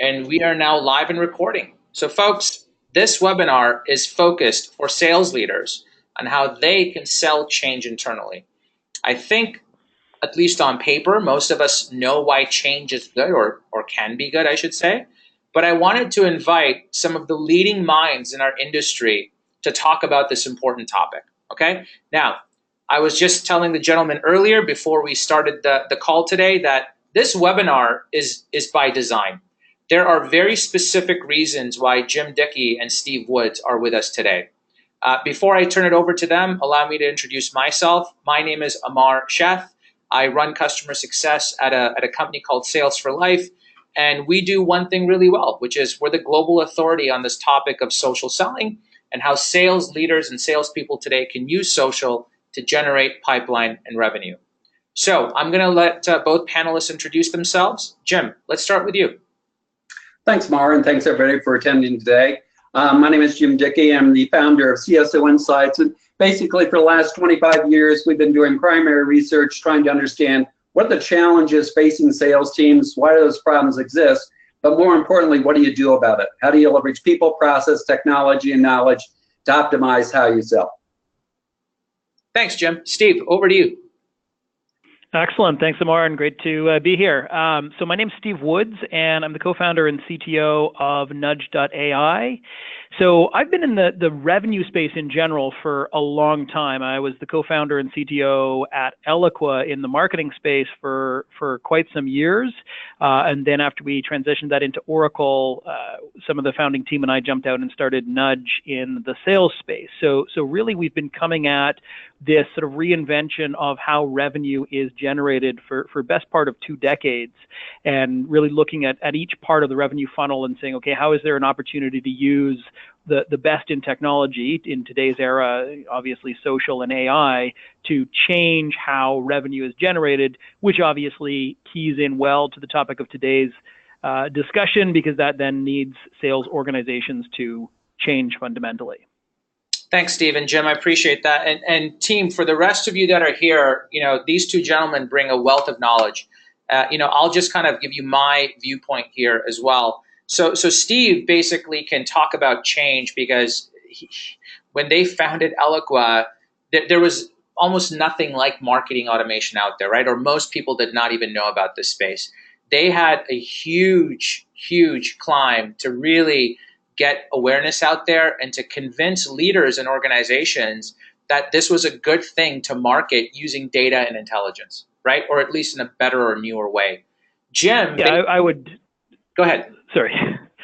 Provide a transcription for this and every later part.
and we are now live and recording. So, folks, this webinar is focused for sales leaders on how they can sell change internally. I think, at least on paper, most of us know why change is good or can be good, I should say. But I wanted to invite some of the leading minds in our industry to talk about this important topic. Okay? Now, I was just telling the gentleman earlier before we started the call today that this webinar is by design. There are very specific reasons why Jim Dickie and Steve Woods are with us today. Before I turn it over to them, allow me to introduce myself. My name is Amar Sheth. I run customer success at a company called Sales for Life. And we do one thing really well, which is we're the global authority on this topic of social selling and how sales leaders and salespeople today can use social to generate pipeline and revenue. So I'm going to let both panelists introduce themselves. Jim, let's start with you. Thanks, Mar, and thanks everybody for attending today. My name is Jim Dickie. I'm the founder of CSO Insights. And basically, for the last 25 years, we've been doing primary research, trying to understand what are the challenges facing sales teams, why do those problems exist, but more importantly, what do you do about it? How do you leverage people, process, technology, and knowledge to optimize how you sell? Thanks, Jim. Steve, over to you. Excellent. Thanks, Amar, and great to be here. So my name's Steve Woods, and I'm the co-founder and CTO of Nudge.ai. So I've been in the revenue space in general for a long time. I was the co-founder and CTO at Eloqua in the marketing space for quite some years. And then after we transitioned that into Oracle, some of the founding team and I jumped out and started Nudge in the sales space. So really we've been coming at this sort of reinvention of how revenue is generated for best part of 2 decades, and really looking at each part of the revenue funnel and saying, okay, how is there an opportunity to use the best in technology in today's era, obviously social and AI, to change how revenue is generated, which obviously keys in well to the topic of today's discussion, because that then needs sales organizations to change fundamentally. Thanks, Steve and Jim. I appreciate that. And team, for the rest of you that are here, these two gentlemen bring a wealth of knowledge. I'll just kind of give you my viewpoint here as well. So Steve basically can talk about change because when they founded Eloqua, there was almost nothing like marketing automation out there, right? Or most people did not even know about this space. They had a huge, huge climb to really get awareness out there and to convince leaders and organizations that this was a good thing to market using data and intelligence, right? Or at least in a better or newer way. Jim, yeah, I would go ahead. Sorry,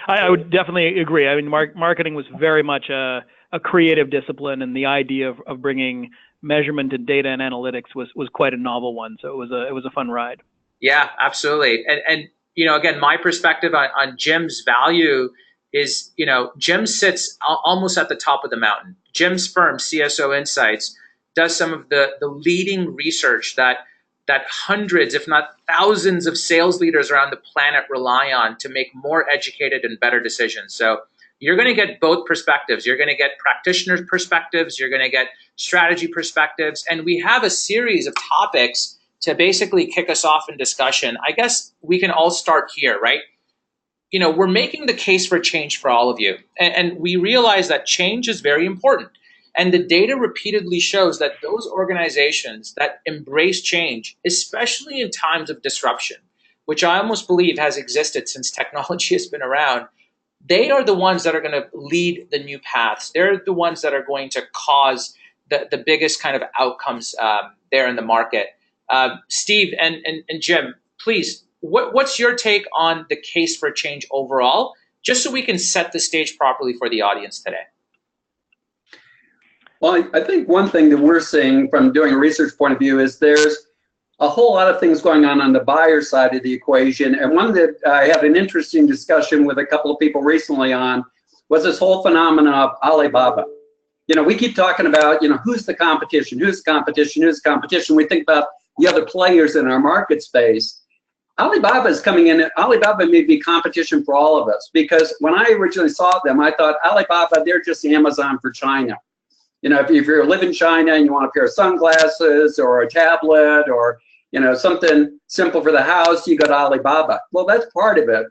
I would definitely agree. I mean, marketing was very much a creative discipline, and the idea of bringing measurement and data and analytics was quite a novel one. So it was a fun ride. Yeah, absolutely. And again, my perspective on Jim's value is, Jim sits almost at the top of the mountain. Jim's firm, CSO Insights, does some of the leading research that hundreds, if not thousands, of sales leaders around the planet rely on to make more educated and better decisions. So you're going to get both perspectives. You're going to get practitioners' perspectives. You're going to get strategy perspectives. And we have a series of topics to basically kick us off in discussion. I guess we can all start here, right? We're making the case for change for all of you. And we realize that change is very important. And the data repeatedly shows that those organizations that embrace change, especially in times of disruption, which I almost believe has existed since technology has been around, they are the ones that are going to lead the new paths. They're the ones that are going to cause the biggest kind of outcomes there in the market. Steve and Jim, please, what's your take on the case for change overall, just so we can set the stage properly for the audience today? Well, I think one thing that we're seeing from doing a research point of view is there's a whole lot of things going on the buyer side of the equation. And one that I had an interesting discussion with a couple of people recently on was this whole phenomenon of Alibaba. We keep talking about, who's the competition, who's the competition, who's the competition. We think about the other players in our market space. Alibaba is coming in. Alibaba may be competition for all of us, because when I originally saw them, I thought Alibaba, they're just Amazon for China. If you live in China and you want a pair of sunglasses or a tablet or something simple for the house, you go to Alibaba. Well, that's part of it.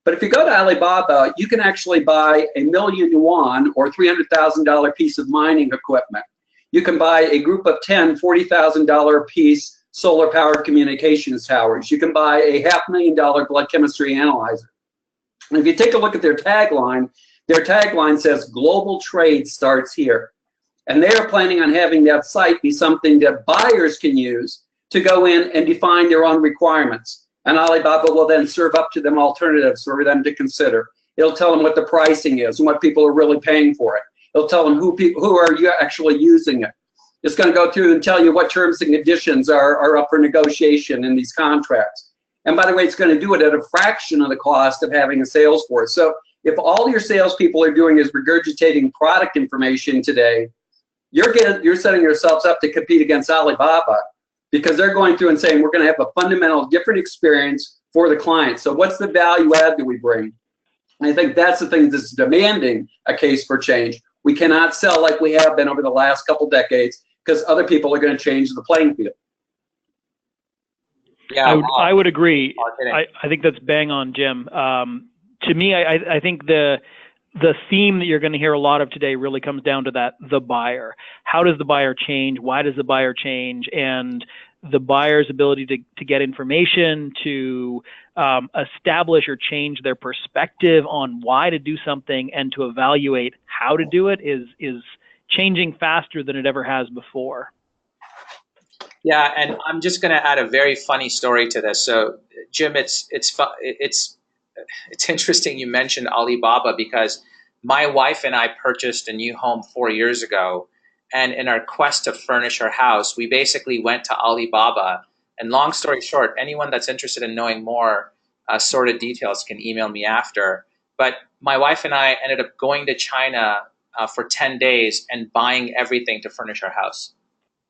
But if you go to Alibaba, you can actually buy a million yuan or $300,000 piece of mining equipment. You can buy a group of 10 $40,000 piece solar powered communications towers. You can buy a $500,000 blood chemistry analyzer. And if you take a look at their tagline says global trade starts here. And they are planning on having that site be something that buyers can use to go in and define their own requirements. And Alibaba will then serve up to them alternatives for them to consider. It'll tell them what the pricing is and what people are really paying for it. It'll tell them who are you actually using it. It's going to go through and tell you what terms and conditions are up for negotiation in these contracts. And by the way, it's going to do it at a fraction of the cost of having a sales force. So if all your salespeople are doing is regurgitating product information today, you're setting yourselves up to compete against Alibaba, because they're going through and saying, we're going to have a fundamental different experience for the client. So what's the value add that we bring? And I think that's the thing that's demanding a case for change. We cannot sell like we have been over the last couple decades, because other people are going to change the playing field. Yeah, I would agree. I think that's bang on, Jim. To me, I think the theme that you're going to hear a lot of today really comes down to the buyer. How does the buyer change? Why does the buyer change? And the buyer's ability to get information, to establish or change their perspective on why to do something, and to evaluate how to do it is changing faster than it ever has before. Yeah, and I'm just going to add a very funny story to this. So, Jim, it's interesting you mentioned Alibaba, because my wife and I purchased a new home 4 years ago, and in our quest to furnish our house, we basically went to Alibaba. And long story short, anyone that's interested in knowing more sordid details can email me after. But my wife and I ended up going to China for 10 days and buying everything to furnish our house.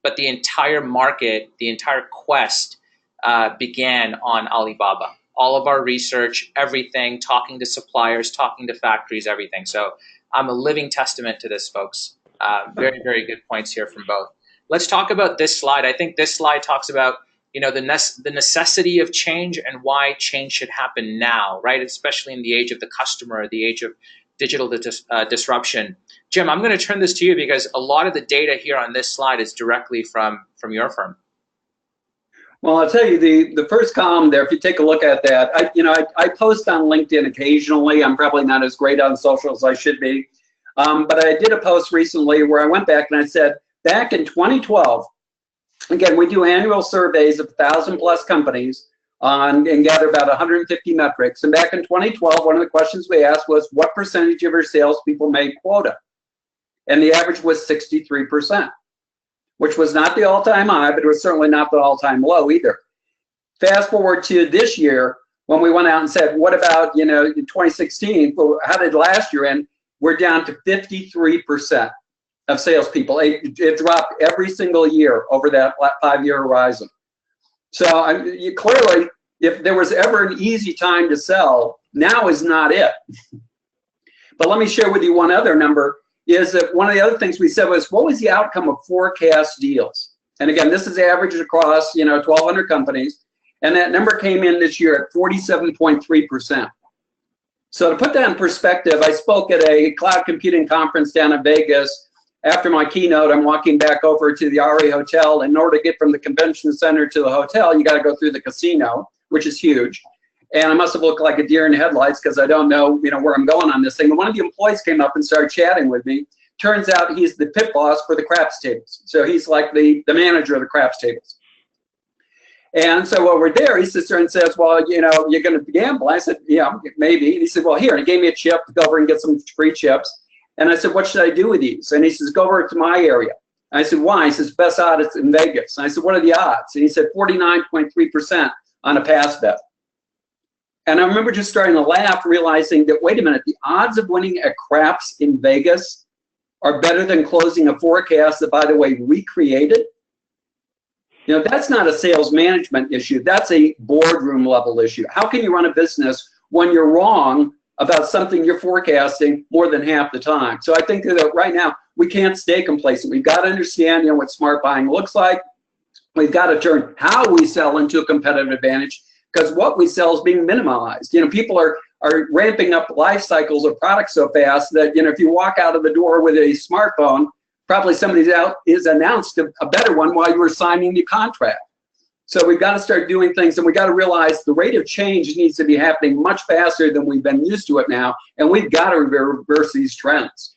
But the entire market, the entire quest began on Alibaba. All of our research, everything, talking to suppliers, talking to factories, everything. So I'm a living testament to this, folks. Very, very good points here from both. Let's talk about this slide. I think this slide talks about, the necessity of change and why change should happen now, right? Especially in the age of the customer, the age of digital disruption. Jim, I'm going to turn this to you, because a lot of the data here on this slide is directly from your firm. Well, I'll tell you, the first column there, if you take a look at that, I post on LinkedIn occasionally. I'm probably not as great on social as I should be. But I did a post recently where I went back and I said, back in 2012, again, we do annual surveys of 1,000+ companies and gather about 150 metrics. And back in 2012, one of the questions we asked was, what percentage of your salespeople made quota? And the average was 63%, which was not the all-time high, but it was certainly not the all-time low either. Fast forward to this year, when we went out and said, what about, in 2016, well, how did last year end? We're down to 53% of salespeople. It dropped every single year over that 5-year horizon. So clearly, if there was ever an easy time to sell, now is not it. But let me share with you one other number, is that one of the other things we said was, what was the outcome of forecast deals? And again, this is averaged across 1,200 companies, and that number came in this year at 47.3%. So to put that in perspective, I spoke at a cloud computing conference down in Vegas. After my keynote, I'm walking back over to the Ari Hotel. In order to get from the convention center to the hotel, you got to go through the casino, which is huge. And I must have looked like a deer in the headlights, because I don't know, where I'm going on this thing. And one of the employees came up and started chatting with me. Turns out he's the pit boss for the craps tables. So he's like the manager of the craps tables. And so while we're there, he sits there and says, well, you're going to gamble. I said, yeah, maybe. And he said, well, here. And he gave me a chip to go over and get some free chips. And I said, what should I do with these? And he says, go over to my area. And I said, why? He says, best odds in Vegas. And I said, what are the odds? And he said, 49.3% on a pass bet. And I remember just starting to laugh, realizing that, wait a minute, the odds of winning at craps in Vegas are better than closing a forecast that, by the way, we created. That's not a sales management issue. That's a boardroom level issue. How can you run a business when you're wrong about something you're forecasting more than half the time? So I think that right now we can't stay complacent. We've got to understand, what smart buying looks like. We've got to turn how we sell into a competitive advantage, because what we sell is being minimized. People are are ramping up life cycles of products so fast that, if you walk out of the door with a smartphone, probably somebody else is announced a better one while you were signing the contract. So we've got to start doing things, and we got to realize the rate of change needs to be happening much faster than we've been used to it now, and we've got to reverse these trends.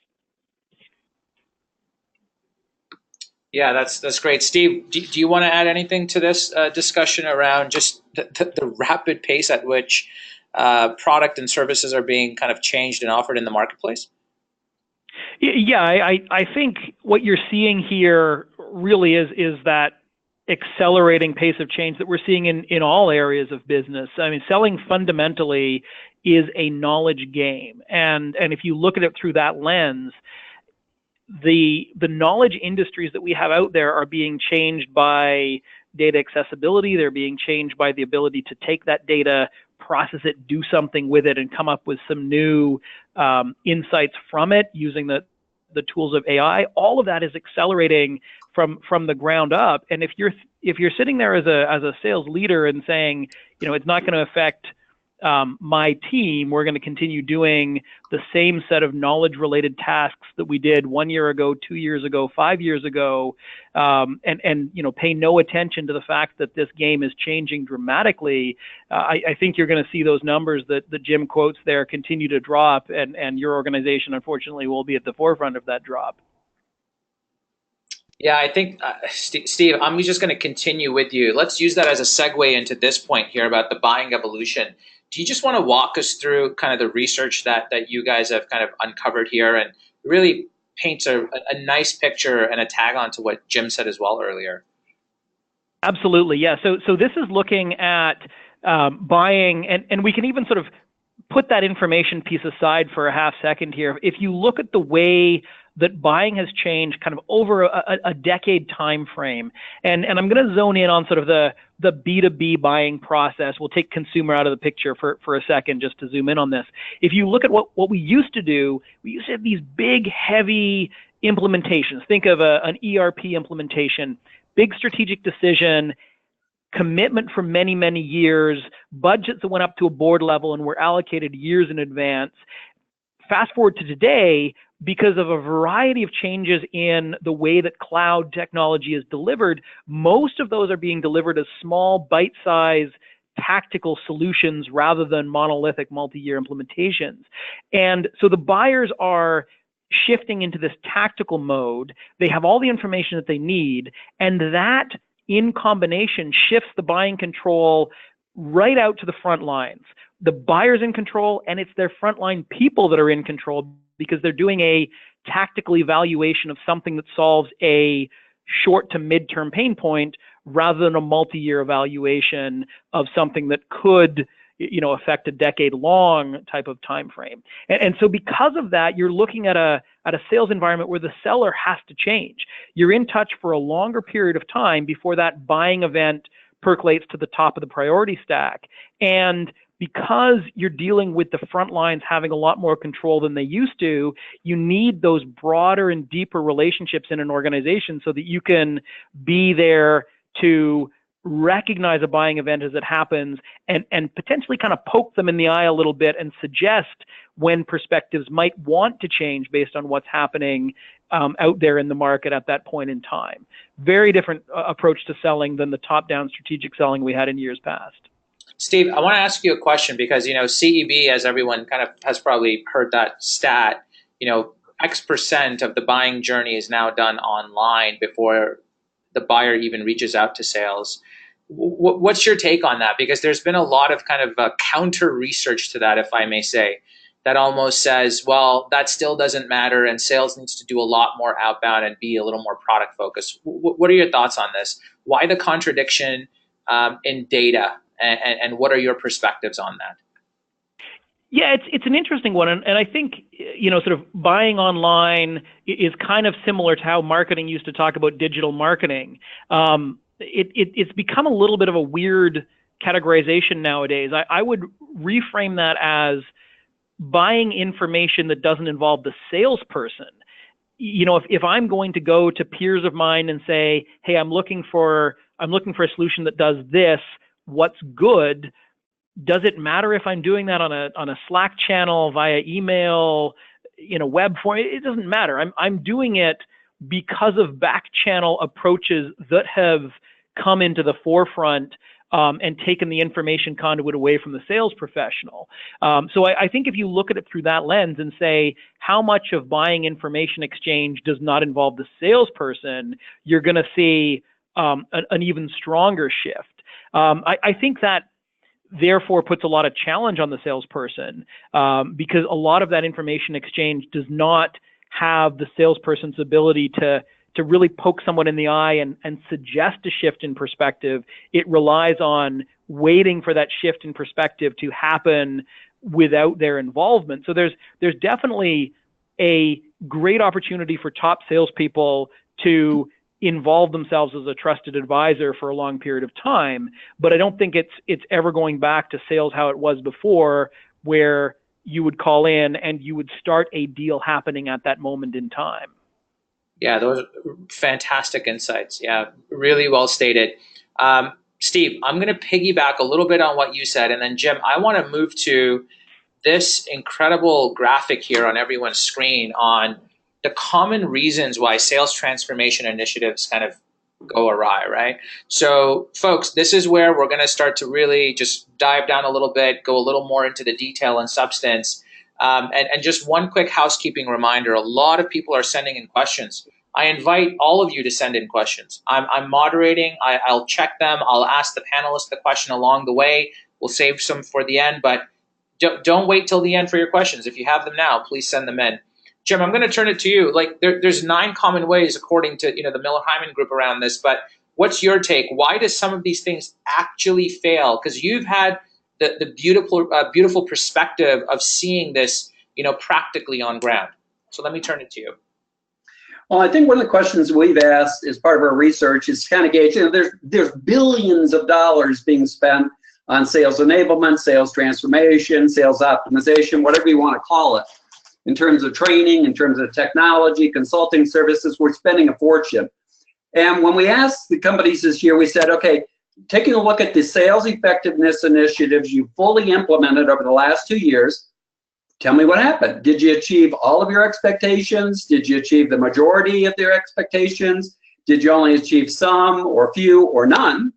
Yeah, that's great. Steve, do you want to add anything to this discussion around just the rapid pace at which product and services are being kind of changed and offered in the marketplace? Yeah, I think what you're seeing here really is that accelerating pace of change that we're seeing in all areas of business. I mean, selling fundamentally is a knowledge game. And if you look at it through that lens, the knowledge industries that we have out there are being changed by data accessibility. They're being changed by the ability to take that data, process it, do something with it, and come up with some new insights from it using the tools of AI. All of that is accelerating from the ground up. And if you're sitting there as a sales leader and saying, it's not going to affect my team, we're going to continue doing the same set of knowledge related tasks that we did 1 year ago, 2 years ago, 5 years ago, and pay no attention to the fact that this game is changing dramatically, I think you're going to see those numbers that Jim quotes there continue to drop, and your organization unfortunately will be at the forefront of that drop. Yeah, I think, Steve, I'm just going to continue with you. Let's use that as a segue into this point here about the buying evolution. Do you just want to walk us through kind of the research that you guys have kind of uncovered here, and really paints a nice picture and a tag on to what Jim said as well earlier? Absolutely, yeah. So this is looking at buying, and we can even sort of put that information piece aside for a half second here. If you look at the way that buying has changed kind of over a decade time frame, and I'm going to zone in on sort of the B2B buying process. We'll take consumer out of the picture for a second just to zoom in on this. If you look at what we used to do, we used to have these big, heavy implementations. Think of an ERP implementation, big strategic decision, commitment for many, many years, budgets that went up to a board level and were allocated years in advance. Fast forward to today, because of a variety of changes in the way that cloud technology is delivered, most of those are being delivered as small, bite-sized, tactical solutions rather than monolithic multi-year implementations. And so the buyers are shifting into this tactical mode. They have all the information that they need, and that in combination shifts the buying control right out to the front lines. The buyer's in control, and it's their frontline people that are in control because they're doing a tactical evaluation of something that solves a short to midterm pain point rather than a multi-year evaluation of something that could affect a decade-long type of time frame. And so because of that, you're looking at a sales environment where the seller has to change. You're in touch for a longer period of time before that buying event percolates to the top of the priority stack. And because you're dealing with the front lines having a lot more control than they used to, you need those broader and deeper relationships in an organization so that you can be there to recognize a buying event as it happens and potentially kind of poke them in the eye a little bit and suggest when perspectives might want to change based on what's happening out there in the market at that point in time. Very different approach to selling than the top-down strategic selling we had in years past. Steve, I want to ask you a question because, CEB, as everyone kind of has probably heard that stat, X% of the buying journey is now done online before the buyer even reaches out to sales. What's your take on that? Because there's been a lot of kind of counter research to that, if I may say, that almost says, well, that still doesn't matter and sales needs to do a lot more outbound and be a little more product focused. What are your thoughts on this? Why the contradiction in data? And what are your perspectives on that? Yeah, it's an interesting one, and I think sort of buying online is kind of similar to how marketing used to talk about digital marketing. It's become a little bit of a weird categorization nowadays. I would reframe that as buying information that doesn't involve the salesperson. If I'm going to go to peers of mine and say, hey, I'm looking for a solution that does this, what's good, does it matter if I'm doing that on a Slack channel, via email, in a web form? It doesn't matter. I'm doing it because of back channel approaches that have come into the forefront and taken the information conduit away from the sales professional. So I think if you look at it through that lens and say, how much of buying information exchange does not involve the salesperson, you're going to see an even stronger shift. I think that therefore puts a lot of challenge on the salesperson because a lot of that information exchange does not have the salesperson's ability to really poke someone in the eye and suggest a shift in perspective. It relies on waiting for that shift in perspective to happen without their involvement. So there's definitely a great opportunity for top salespeople to involve themselves as a trusted advisor for a long period of time, but I don't think it's ever going back to sales how it was before, where you would call in and you would start a deal happening at that moment in time. Yeah, those are fantastic insights. Yeah, really well stated. Steve, I'm going to piggyback a little bit on what you said, and then Jim, I want to move to this incredible graphic here on everyone's screen on the common reasons why sales transformation initiatives kind of go awry, right? So folks, this is where we're going to start to really just dive down a little bit, go a little more into the detail and substance. And just one quick housekeeping reminder, a lot of people are sending in questions. I invite all of you to send in questions. I'm moderating, I'll check them, I'll ask the panelists the question along the way. We'll save some for the end, but don't wait till the end for your questions. If you have them now, please send them in. Jim, I'm going to turn it to you. Like there's 9 common ways according to the Miller-Hyman group around this, but what's your take? Why does some of these things actually fail? Because you've had the beautiful perspective of seeing this practically on ground. So let me turn it to you. Well, I think one of the questions we've asked as part of our research is to kind of gauge, there's billions of dollars being spent on sales enablement, sales transformation, sales optimization, whatever you want to call it. In terms of training, in terms of technology, consulting services, we're spending a fortune. And when we asked the companies this year, we said, okay, taking a look at the sales effectiveness initiatives you fully implemented over the last 2 years, tell me what happened. Did you achieve all of your expectations? Did you achieve the majority of their expectations? Did you only achieve some or few or none?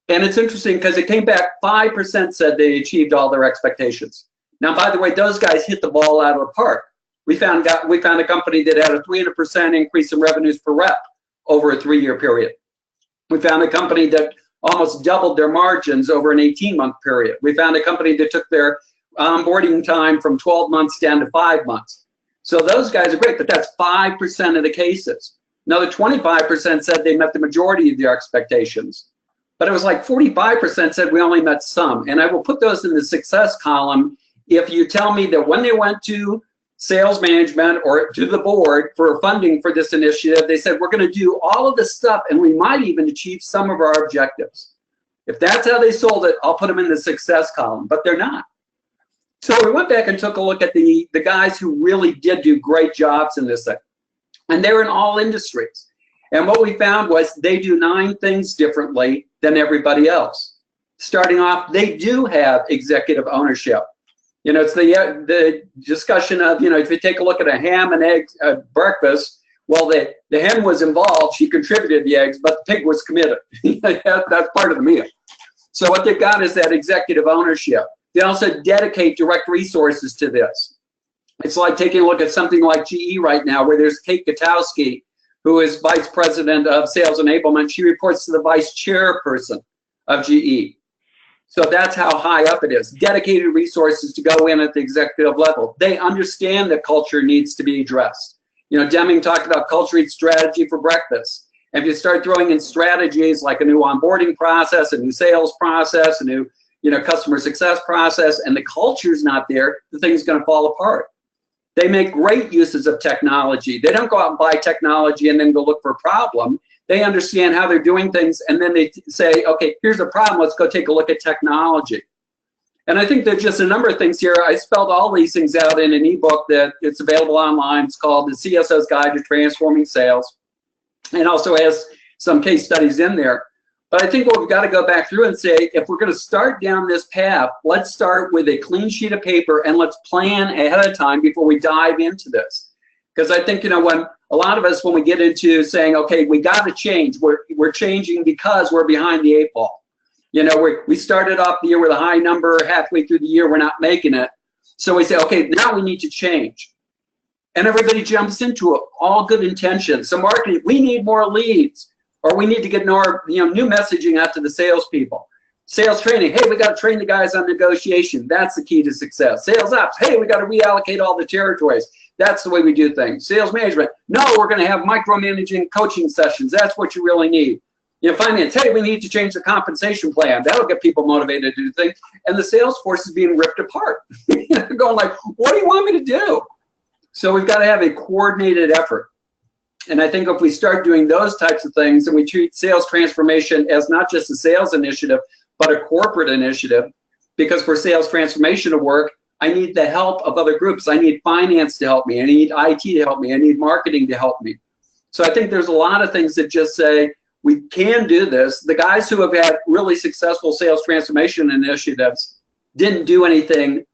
And it's interesting because it came back 5% said they achieved all their expectations. Now, by the way, those guys hit the ball out of the park. We found a company that had a 300% increase in revenues per rep over a 3-year period. We found a company that almost doubled their margins over an 18-month period. We found a company that took their onboarding time from 12 months down to 5 months. So those guys are great, but that's 5% of the cases. Another 25% said they met the majority of their expectations. But it was like 45% said we only met some. And I will put those in the success column if you tell me that when they went to sales management or to the board for funding for this initiative, they said, we're going to do all of this stuff and we might even achieve some of our objectives. If that's how they sold it, I'll put them in the success column, but they're not. So we went back and took a look at the guys who really did do great jobs in this thing. And they were in all industries. And what we found was they do 9 things differently than everybody else. Starting off, they do have executive ownership. It's the discussion of, if you take a look at a ham and egg breakfast, well, the hen was involved, she contributed the eggs, but the pig was committed. That's part of the meal. So what they've got is that executive ownership. They also dedicate direct resources to this. It's like taking a look at something like GE right now, where there's Kate Gutowski, who is vice president of sales enablement. She reports to the vice chairperson of GE. So that's how high up it is. Dedicated resources to go in at the executive level. They understand that culture needs to be addressed. Deming talked about culture eats strategy for breakfast. And if you start throwing in strategies like a new onboarding process, a new sales process, a new customer success process, and the culture's not there, the thing's going to fall apart. They make great uses of technology. They don't go out and buy technology and then go look for a problem. They understand how they're doing things, and then they say, okay, here's a problem, let's go take a look at technology. And I think there's just a number of things here. I spelled all these things out in an ebook that it's available online. It's called The CSO's Guide to Transforming Sales, and also has some case studies in there. But I think what we've got to go back through and say, if we're going to start down this path, let's start with a clean sheet of paper and let's plan ahead of time before we dive into this. Because I think, when a lot of us, when we get into saying, okay, we got to change, we're changing because we're behind the 8 ball. We started off the year with a high number, halfway through the year, we're not making it. So we say, okay, now we need to change. And everybody jumps into it, all good intentions. So marketing, we need more leads, or we need to get more, new messaging out to the salespeople. Sales training, hey, we got to train the guys on negotiation. That's the key to success. Sales ops, hey, we got to reallocate all the territories. That's the way we do things. Sales management, no, we're going to have micromanaging coaching sessions. That's what you really need. Finance, hey, we need to change the compensation plan. That'll get people motivated to do things. And the sales force is being ripped apart. Going like, what do you want me to do? So we've got to have a coordinated effort. And I think if we start doing those types of things and we treat sales transformation as not just a sales initiative, but a corporate initiative, because for sales transformation to work, I need the help of other groups. I need finance to help me. I need IT to help me. I need marketing to help me. So I think there's a lot of things that just say, we can do this. The guys who have had really successful sales transformation initiatives didn't do anything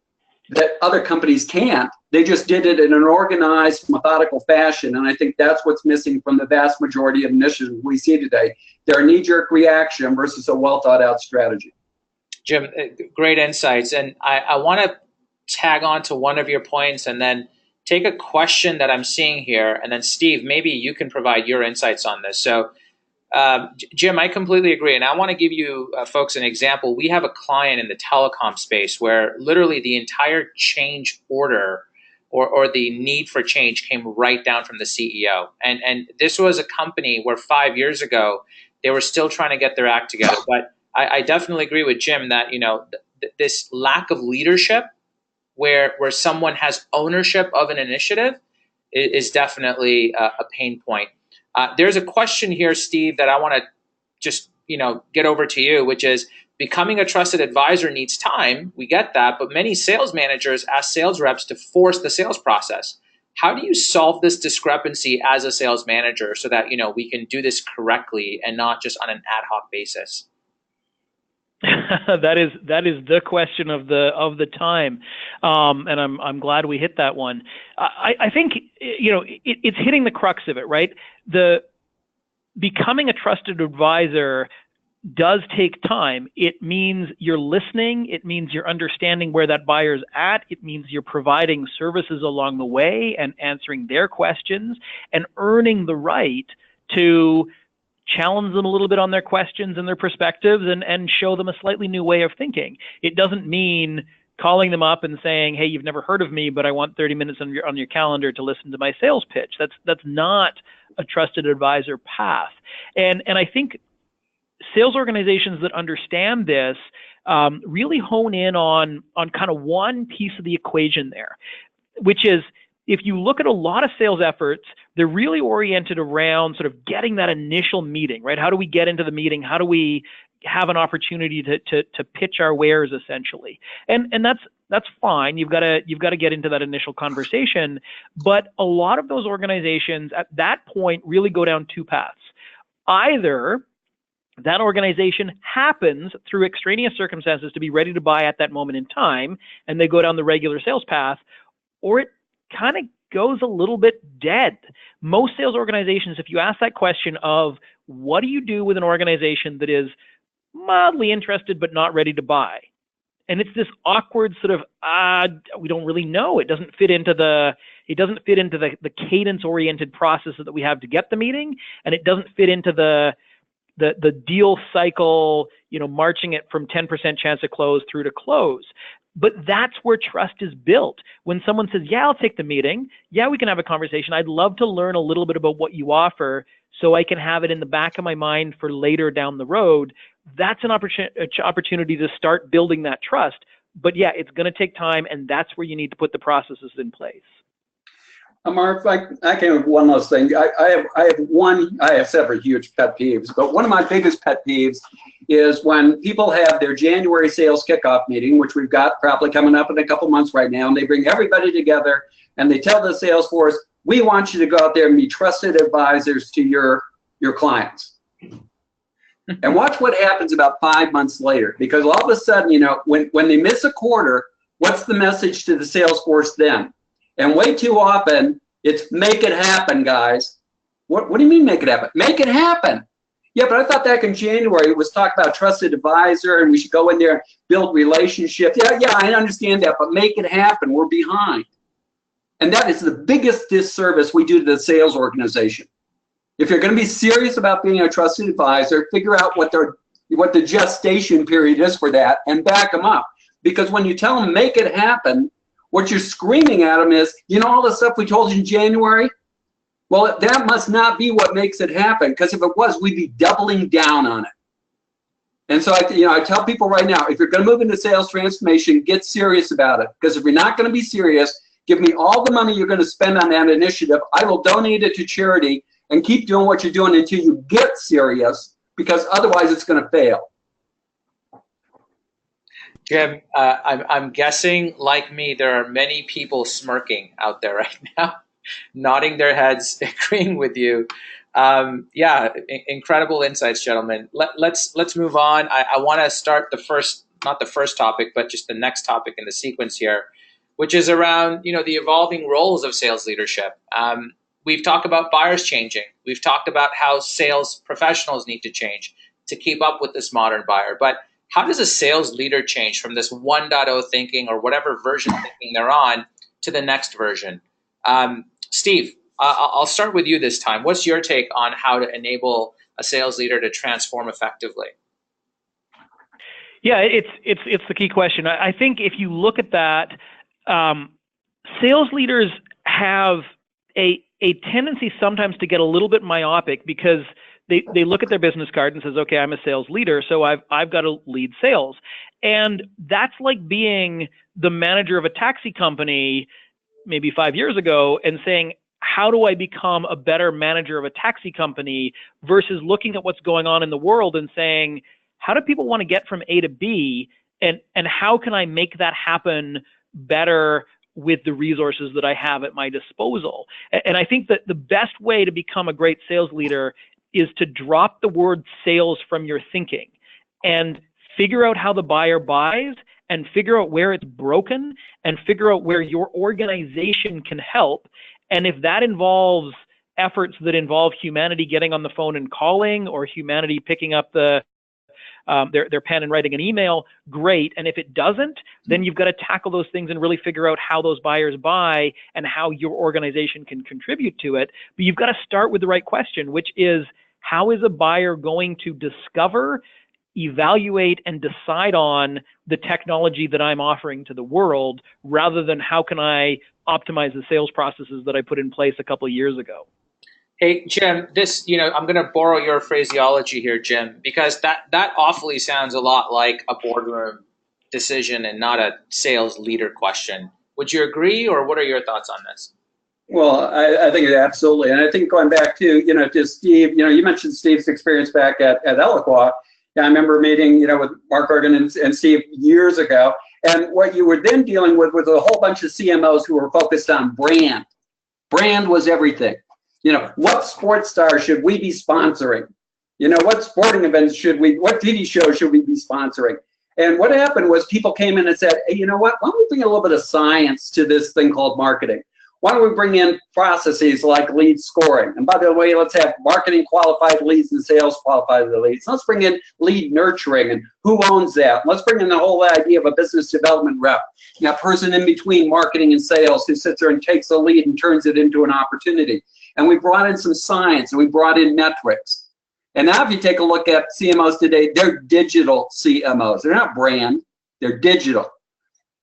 that other companies can't. They just did it in an organized, methodical fashion. And I think that's what's missing from the vast majority of initiatives we see today. They're a knee-jerk reaction versus a well-thought-out strategy. Jim, great insights. And I want to tag on to one of your points and then take a question that I'm seeing here. And then Steve, maybe you can provide your insights on this. So Jim, I completely agree. And I want to give you folks an example. We have a client in the telecom space where literally the entire change order or the need for change came right down from the CEO. And this was a company where 5 years ago, they were still trying to get their act together. But I definitely agree with Jim that, this lack of leadership where someone has ownership of an initiative is definitely a pain point. There's a question here, Steve, that I want to just, get over to you, which is becoming a trusted advisor needs time. We get that, but many sales managers ask sales reps to force the sales process. How do you solve this discrepancy as a sales manager so that, we can do this correctly and not just on an ad hoc basis? That is the question of the time, and I'm glad we hit that one. I think it's hitting the crux of it, right? The becoming a trusted advisor does take time. It means you're listening. It means you're understanding where that buyer's at. It means you're providing services along the way and answering their questions and earning the right to challenge them a little bit on their questions and their perspectives and show them a slightly new way of thinking. It doesn't mean calling them up and saying, hey, you've never heard of me, but I want 30 minutes on your calendar to listen to my sales pitch. That's not a trusted advisor path. And I think sales organizations that understand this really hone in on kind of one piece of the equation there, which is if you look at a lot of sales efforts, they're really oriented around sort of getting that initial meeting, right? How do we get into the meeting? How do we have an opportunity to pitch our wares essentially? And that's fine. You've got to get into that initial conversation. But a lot of those organizations at that point really go down two paths. Either that organization happens through extraneous circumstances to be ready to buy at that moment in time, and they go down the regular sales path, or it kind of goes a little bit dead. Most sales organizations, if you ask that question of what do you do with an organization that is mildly interested but not ready to buy, and it's this awkward sort of we don't really know. It doesn't fit into the cadence-oriented process that we have to get the meeting, and it doesn't fit into the deal cycle, marching it from 10% chance to close through to close. But that's where trust is built. When someone says, yeah, I'll take the meeting. Yeah, we can have a conversation. I'd love to learn a little bit about what you offer so I can have it in the back of my mind for later down the road. That's an opportunity to start building that trust. But yeah, it's going to take time, and that's where you need to put the processes in place. Amar, I came with one last thing. I have several huge pet peeves, but one of my biggest pet peeves is when people have their January sales kickoff meeting, which we've got probably coming up in a couple months right now, and they bring everybody together and they tell the sales force, we want you to go out there and be trusted advisors to your clients. And watch what happens about 5 months later, because all of a sudden, when they miss a quarter, what's the message to the sales force then? And way too often, it's make it happen, guys. What do you mean make it happen? Make it happen. Yeah, but I thought back in January, it was talk about trusted advisor and we should go in there and build relationships. Yeah, I understand that, but make it happen. We're behind. And that is the biggest disservice we do to the sales organization. If you're going to be serious about being a trusted advisor, figure out what the gestation period is for that and back them up. Because when you tell them make it happen, what you're screaming at them is, all the stuff we told you in January? Well, that must not be what makes it happen, because if it was, we'd be doubling down on it. And so I tell people right now, if you're going to move into sales transformation, get serious about it. Because if you're not going to be serious, give me all the money you're going to spend on that initiative. I will donate it to charity and keep doing what you're doing until you get serious, because otherwise it's going to fail. Jim, I'm guessing, like me, there are many people smirking out there right now, nodding their heads, agreeing with you. Incredible insights, gentlemen. Let's move on. I want to start not the first topic, but just the next topic in the sequence here, which is around the evolving roles of sales leadership. We've talked about buyers changing. We've talked about how sales professionals need to change to keep up with this modern buyer. But how does a sales leader change from this 1.0 thinking or whatever version thinking they're on to the next version? Steve, I'll start with you this time. What's your take on how to enable a sales leader to transform effectively? Yeah, it's the key question. I think if you look at that, sales leaders have a tendency sometimes to get a little bit myopic, because they look at their business card and says, okay, I'm a sales leader, so I've got to lead sales. And that's like being the manager of a taxi company maybe 5 years ago and saying, how do I become a better manager of a taxi company, versus looking at what's going on in the world and saying, how do people want to get from A to B, and how can I make that happen better with the resources that I have at my disposal? And I think that the best way to become a great sales leader is to drop the word sales from your thinking and figure out how the buyer buys, and figure out where it's broken, and figure out where your organization can help. And if that involves efforts that involve humanity getting on the phone and calling, or humanity picking up their pen and writing an email, great. And if it doesn't, then you've got to tackle those things and really figure out how those buyers buy and how your organization can contribute to it. But you've got to start with the right question, which is, how is a buyer going to discover, evaluate, and decide on the technology that I'm offering to the world, rather than how can I optimize the sales processes that I put in place a couple of years ago? Hey, Jim, I'm going to borrow your phraseology here, Jim, because that awfully sounds a lot like a boardroom decision and not a sales leader question. Would you agree, or what are your thoughts on this? Well, I think absolutely. And I think going back to Steve, you mentioned Steve's experience back at Eloqua. I remember meeting, with Mark Organ and Steve years ago. And what you were then dealing with was a whole bunch of CMOs who were focused on brand. Brand was everything. What sports stars should we be sponsoring? What sporting events what TV shows should we be sponsoring? And what happened was people came in and said, hey, you know what? Why don't we bring a little bit of science to this thing called marketing? Why don't we bring in processes like lead scoring? And by the way, let's have marketing qualified leads and sales qualified leads. Let's bring in lead nurturing and who owns that. Let's bring in the whole idea of a business development rep, that person in between marketing and sales who sits there and takes a lead and turns it into an opportunity. And we brought in some science, and we brought in metrics. And now if you take a look at CMOs today, they're digital CMOs. They're not brand, they're digital.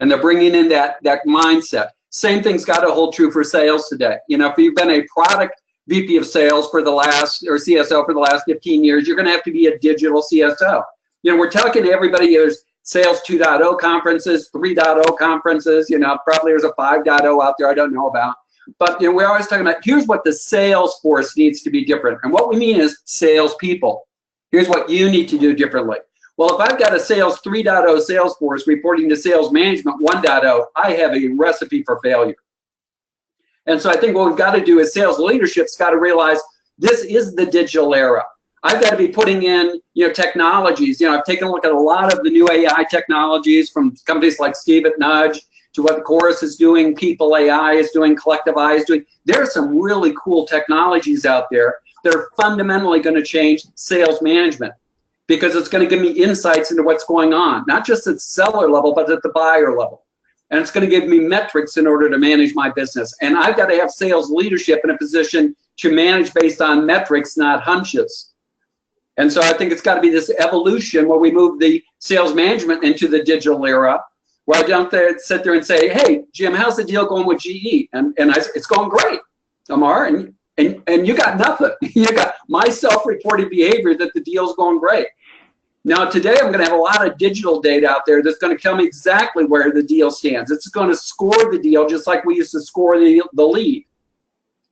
And they're bringing in that mindset. Same thing's got to hold true for sales today. If you've been a product VP of sales or CSO for the last 15 years, you're going to have to be a digital CSO. We're talking to everybody. There's sales 2.0 conferences, 3.0 conferences, probably there's a 5.0 out there I don't know about. But we're always talking about, here's what the sales force needs to be different. And what we mean is salespeople. Here's what you need to do differently. Well, if I've got a sales 3.0 sales force reporting to sales management 1.0, I have a recipe for failure. And so I think what we've got to do is sales leadership's got to realize this is the digital era. I've got to be putting in, technologies. I've taken a look at a lot of the new AI technologies from companies like Steve at Nudge to what the Chorus is doing, People AI is doing, Collective AI is doing. There are some really cool technologies out there that are fundamentally going to change sales management, because it's going to give me insights into what's going on, not just at seller level, but at the buyer level. And it's going to give me metrics in order to manage my business. And I've got to have sales leadership in a position to manage based on metrics, not hunches. And so I think it's got to be this evolution where we move the sales management into the digital era, where I don't sit there and say, hey, Jim, how's the deal going with GE? And it's going great, Amar, and you got nothing. You got my self-reported behavior that the deal's going great. Now, today I'm going to have a lot of digital data out there that's going to tell me exactly where the deal stands. It's going to score the deal just like we used to score the lead.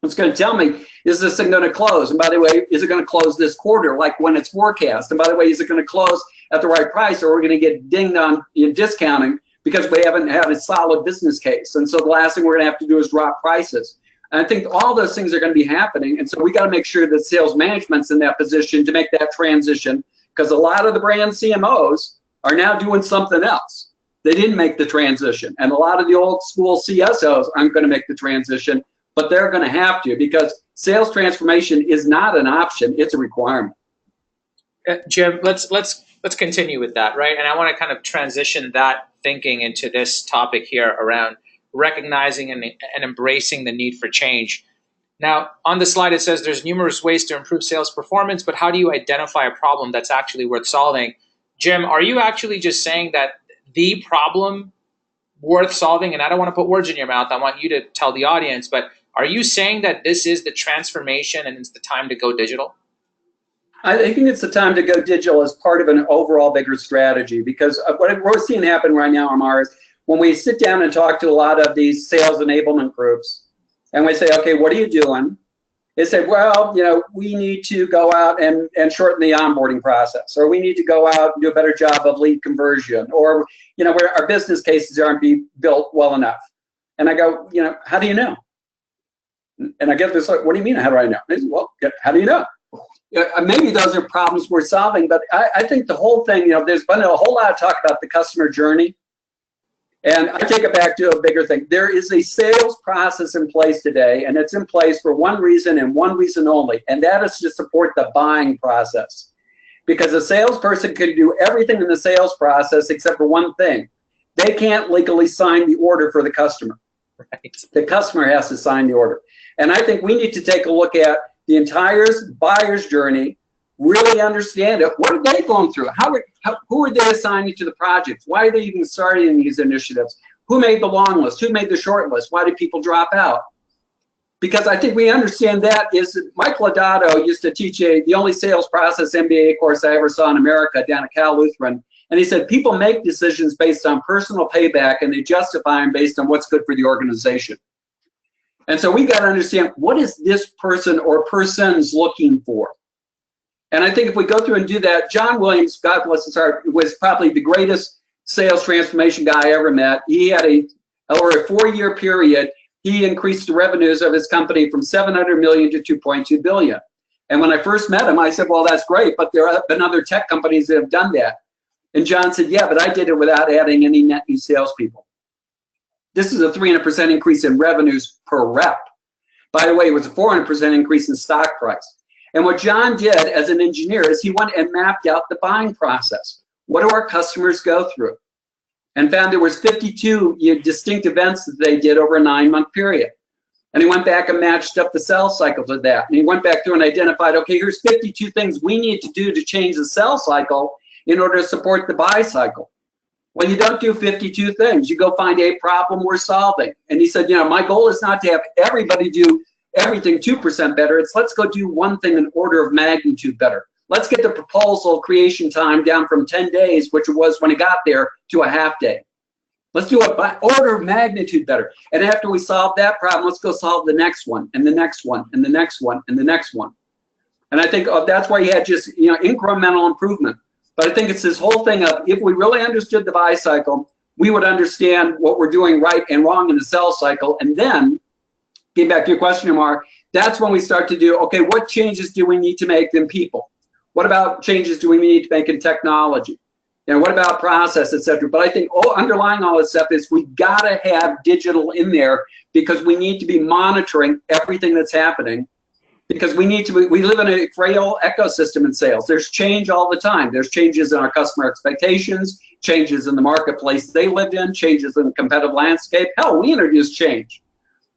It's going to tell me, is this thing going to close? And by the way, is it going to close this quarter, like when it's forecast? And by the way, is it going to close at the right price, or are we going to get dinged on in discounting because we haven't had a solid business case? And so the last thing we're going to have to do is drop prices. And I think all those things are going to be happening. And so we got to make sure that sales management's in that position to make that transition, because a lot of the brand CMOs are now doing something else. They didn't make the transition. And a lot of the old school CSOs aren't going to make the transition, but they're going to have to, because sales transformation is not an option, it's a requirement. Jim, let's continue with that, right? And I want to kind of transition that thinking into this topic here around recognizing and embracing the need for change. Now, on the slide, it says there's numerous ways to improve sales performance, but how do you identify a problem that's actually worth solving? Jim, are you actually just saying that the problem worth solving, and I don't want to put words in your mouth, I want you to tell the audience, but are you saying that this is the transformation and it's the time to go digital? I think it's the time to go digital as part of an overall bigger strategy, because what we're seeing happen right now, Amar, is when we sit down and talk to a lot of these sales enablement groups, and we say, okay, what are you doing? They say, well, we need to go out and shorten the onboarding process, or we need to go out and do a better job of lead conversion, or, where our business cases aren't being built well enough. And I go, how do you know? And I get this, like, what do you mean, how do I know? I say, well, how do you know? Maybe those are problems we're solving, but I think the whole thing, there's been a whole lot of talk about the customer journey. And I take it back to a bigger thing. There is a sales process in place today, and it's in place for one reason and one reason only, and that is to support the buying process. Because a salesperson can do everything in the sales process except for one thing. They can't legally sign the order for the customer. Right. The customer has to sign the order. And I think we need to take a look at the entire buyer's journey, really understand it. What are they going through? Who are they assigning to the projects? Why are they even starting these initiatives? Who made the long list? Who made the short list? Why did people drop out? Because I think we understand that is, Mike Lodato used to teach the only sales process MBA course I ever saw in America down at Cal Lutheran. And he said, people make decisions based on personal payback, and they justify them based on what's good for the organization. And so we got to understand, what is this person or persons looking for? And I think if we go through and do that, John Williams, God bless his heart, was probably the greatest sales transformation guy I ever met. He had over a 4-year period, he increased the revenues of his company from 700 million to 2.2 billion. And when I first met him, I said, well, that's great, but there have been other tech companies that have done that. And John said, yeah, but I did it without adding any net new salespeople. This is a 300% increase in revenues per rep. By the way, it was a 400% increase in stock price. And what John did as an engineer is he went and mapped out the buying process. What do our customers go through? And found there was 52 distinct events that they did over a 9-month period. And he went back and matched up the sales cycles of that. And he went back through and identified, okay, here's 52 things we need to do to change the sales cycle in order to support the buy cycle. Well, you don't do 52 things. You go find a problem we're solving. And he said, my goal is not to have everybody do everything 2% better. It's let's go do one thing an order of magnitude better. Let's get the proposal creation time down from 10 days, which it was when he got there, to a half day. Let's do it by order of magnitude better. And after we solve that problem, let's go solve the next one, and the next one, and the next one, and the next one. And I think that's why he had just incremental improvement. But I think it's this whole thing of, if we really understood the buy cycle, we would understand what we're doing right and wrong in the sell cycle. And then, getting back to your question, Amar, that's when we start to do, okay, what changes do we need to make in people? What about changes do we need to make in technology? What about process, et cetera? But I think underlying all this stuff is we got to have digital in there because we need to be monitoring everything that's happening, because we live in a frail ecosystem in sales. There's change all the time. There's changes in our customer expectations, changes in the marketplace they lived in, changes in the competitive landscape. Hell, we introduce change.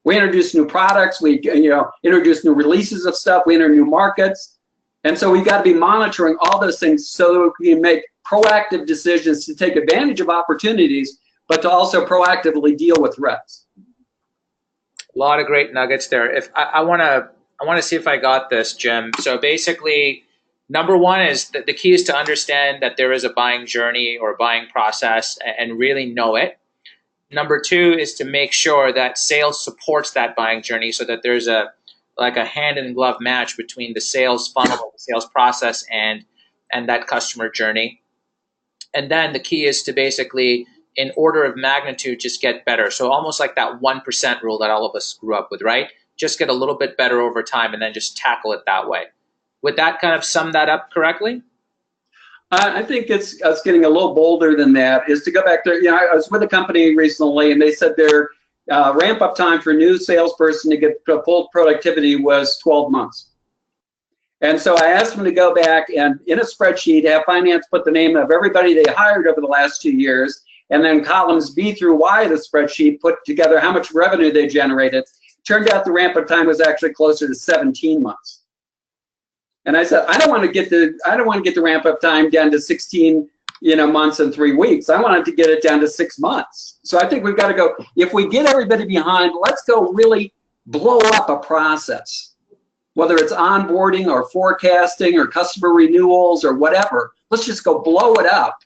We introduce new products. We introduce new releases of stuff. We enter new markets. And so we've got to be monitoring all those things so that we can make proactive decisions to take advantage of opportunities, but to also proactively deal with threats. A lot of great nuggets there. If I want to see if I got this, Jim. So basically, number one is that the key is to understand that there is a buying journey or buying process and really know it. Number two is to make sure that sales supports that buying journey so that there's a hand in glove match between the sales funnel, the sales process, and that customer journey. And then the key is to basically, in order of magnitude, just get better. So almost like that 1% rule that all of us grew up with, right? Just get a little bit better over time and then just tackle it that way. Would that kind of sum that up correctly? I think it's getting a little bolder than that, is to go back there. I was with a company recently and they said their ramp up time for a new salesperson to get full productivity was 12 months. And so I asked them to go back and in a spreadsheet have finance put the name of everybody they hired over the last 2 years, and then columns B through Y of the spreadsheet put together how much revenue they generated. Turned out the ramp up time was actually closer to 17 months. And I said, I don't want to get the ramp up time down to 16 months and 3 weeks. I wanted to get it down to 6 months. So I think we've got to go, if we get everybody behind, let's go really blow up a process. Whether it's onboarding or forecasting or customer renewals or whatever, let's just go blow it up.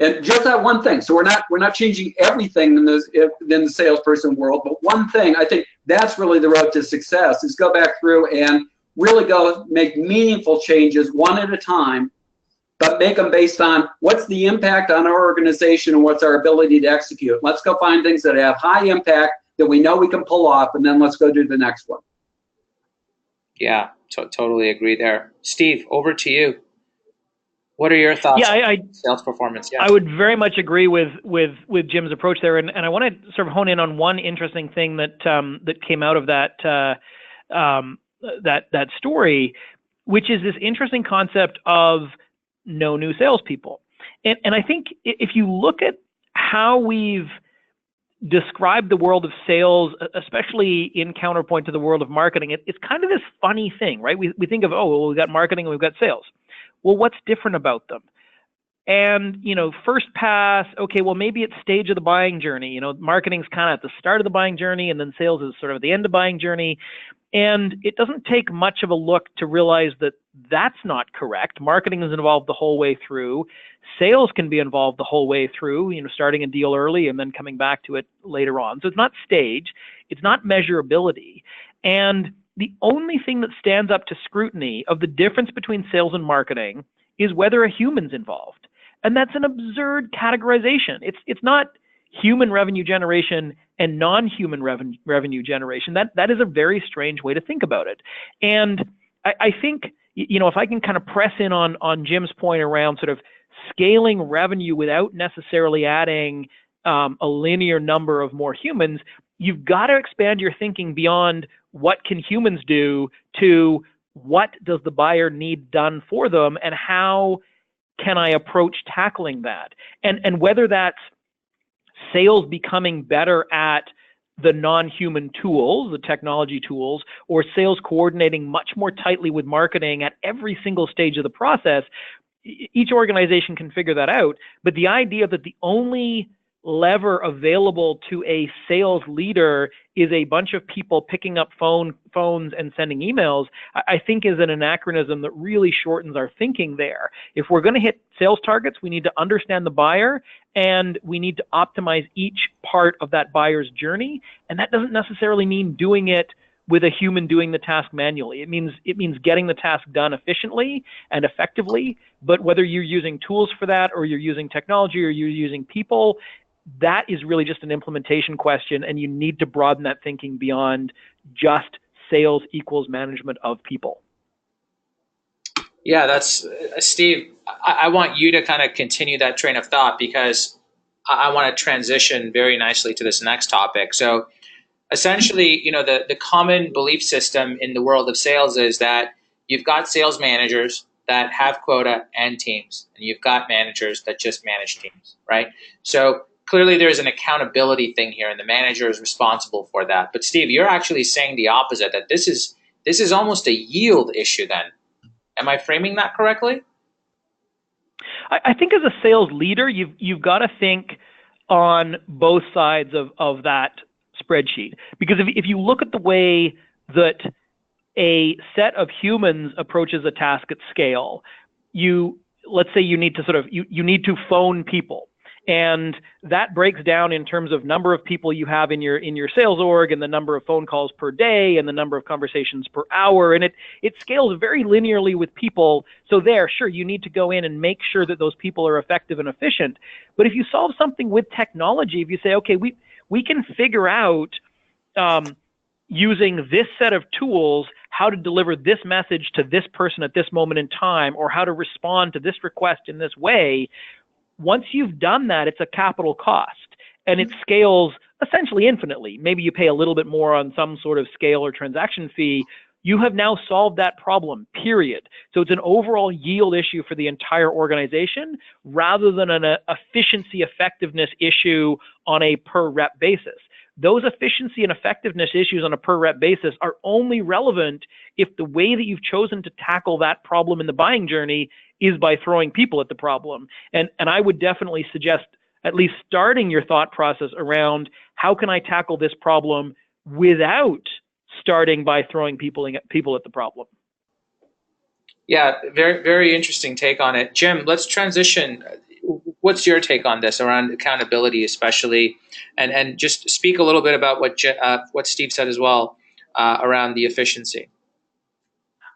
And just that one thing. So we're not changing everything in the salesperson world, but one thing. I think that's really the road to success, is go back through and really go make meaningful changes one at a time, but make them based on what's the impact on our organization and what's our ability to execute. Let's go find things that have high impact that we know we can pull off, and then let's go do the next one. Yeah, totally agree there. Steve, over to you. What are your thoughts on sales performance? Yeah, I would very much agree with Jim's approach there, and I want to sort of hone in on one interesting thing that came out of that story, which is this interesting concept of no new salespeople. And I think if you look at how we've describe the world of sales, especially in counterpoint to the world of marketing, it's kind of this funny thing, right? We think of, we've got marketing and we've got sales. Well, what's different about them? And, first pass, okay, well, maybe it's stage of the buying journey. Marketing's kind of at the start of the buying journey, and then sales is sort of at the end of the buying journey. And it doesn't take much of a look to realize that that's not correct. Marketing is involved the whole way through. Sales can be involved the whole way through, starting a deal early and then coming back to it later on. So it's not stage, it's not measurability. And the only thing that stands up to scrutiny of the difference between sales and marketing is whether a human's involved. And that's an absurd categorization. It's not human revenue generation and non-human revenue generation. That is a very strange way to think about it. And I think, if I can kind of press in on Jim's point around sort of scaling revenue without necessarily adding a linear number of more humans, you've got to expand your thinking beyond what can humans do to what does the buyer need done for them, and how can I approach tackling that? And whether that's sales becoming better at the non-human tools, the technology tools, or sales coordinating much more tightly with marketing at every single stage of the process, each organization can figure that out. But the idea that the only lever available to a sales leader is a bunch of people picking up phones and sending emails, I think is an anachronism that really shortens our thinking there. If we're going to hit sales targets, we need to understand the buyer, and we need to optimize each part of that buyer's journey. And that doesn't necessarily mean doing it with a human doing the task manually. It means getting the task done efficiently and effectively. But whether you're using tools for that, or you're using technology, or you're using people, that is really just an implementation question, and you need to broaden that thinking beyond just sales equals management of people. Yeah, that's Steve. I want you to kind of continue that train of thought because I want to transition very nicely to this next topic. So essentially, the common belief system in the world of sales is that you've got sales managers that have quota and teams, and you've got managers that just manage teams, right? So clearly there's an accountability thing here, and the manager is responsible for that. But Steve, you're actually saying the opposite, that this is almost a yield issue then. Am I framing that correctly? I think as a sales leader, you've got to think on both sides of that spreadsheet. Because if you look at the way that a set of humans approaches a task at scale, let's say you need to you need to phone people. And that breaks down in terms of number of people you have in your sales org and the number of phone calls per day and the number of conversations per hour. And it scales very linearly with people. So sure, you need to go in and make sure that those people are effective and efficient. But if you solve something with technology, if you say, okay, we can figure out using this set of tools how to deliver this message to this person at this moment in time, or how to respond to this request in this way. Once you've done that, it's a capital cost, and it scales essentially infinitely. Maybe you pay a little bit more on some sort of scale or transaction fee. You have now solved that problem, period. So it's an overall yield issue for the entire organization rather than an efficiency effectiveness issue on a per rep basis. Those efficiency and effectiveness issues on a per rep basis are only relevant if the way that you've chosen to tackle that problem in the buying journey is by throwing people at the problem. And I would definitely suggest at least starting your thought process around how can I tackle this problem without starting by throwing people at the problem. Yeah, very, very interesting take on it. Jim, let's transition. What's your take on this around accountability, especially, and just speak a little bit about what Steve said as well around the efficiency.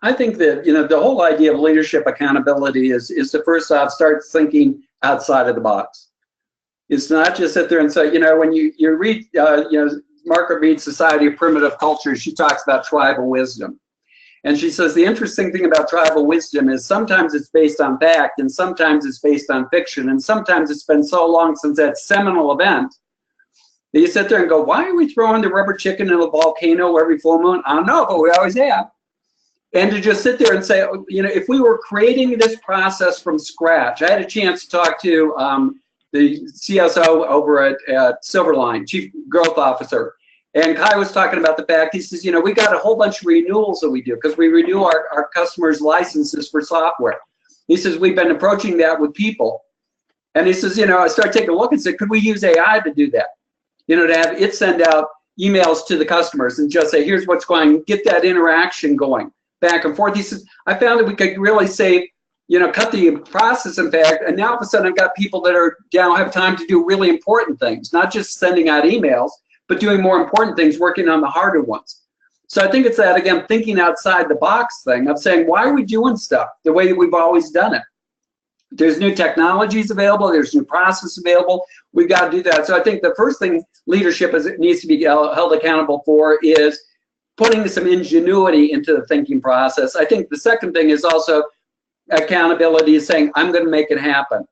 I think that the whole idea of leadership accountability is to first off start thinking outside of the box. It's not just sit there and say, when you read Margaret Mead's Society of Primitive Cultures, she talks about tribal wisdom. And she says the interesting thing about tribal wisdom is sometimes it's based on fact, and sometimes it's based on fiction, and sometimes it's been so long since that seminal event that you sit there and go, why are we throwing the rubber chicken in a volcano every full moon? I don't know, but we always have. And to just sit there and say, if we were creating this process from scratch, I had a chance to talk to the CSO over at Silverline, Chief Growth Officer. And Kai was talking about the fact, he says, we got a whole bunch of renewals that we do because we renew our customers' licenses for software. He says, we've been approaching that with people. And he says, I started taking a look and said, could we use AI to do that? To have it send out emails to the customers and just say, here's what's going, get that interaction going back and forth. He says, I found that we could really save, cut the process, in fact, and now all of a sudden I've got people that don't have time to do really important things, not just sending out emails, but doing more important things, working on the harder ones. So I think it's that, again, thinking outside the box thing of saying, why are we doing stuff the way that we've always done it? There's new technologies available, there's new process available, we've got to do that. So I think the first thing leadership needs to be held accountable for is putting some ingenuity into the thinking process. I think the second thing is also accountability, is saying, I'm going to make it happen.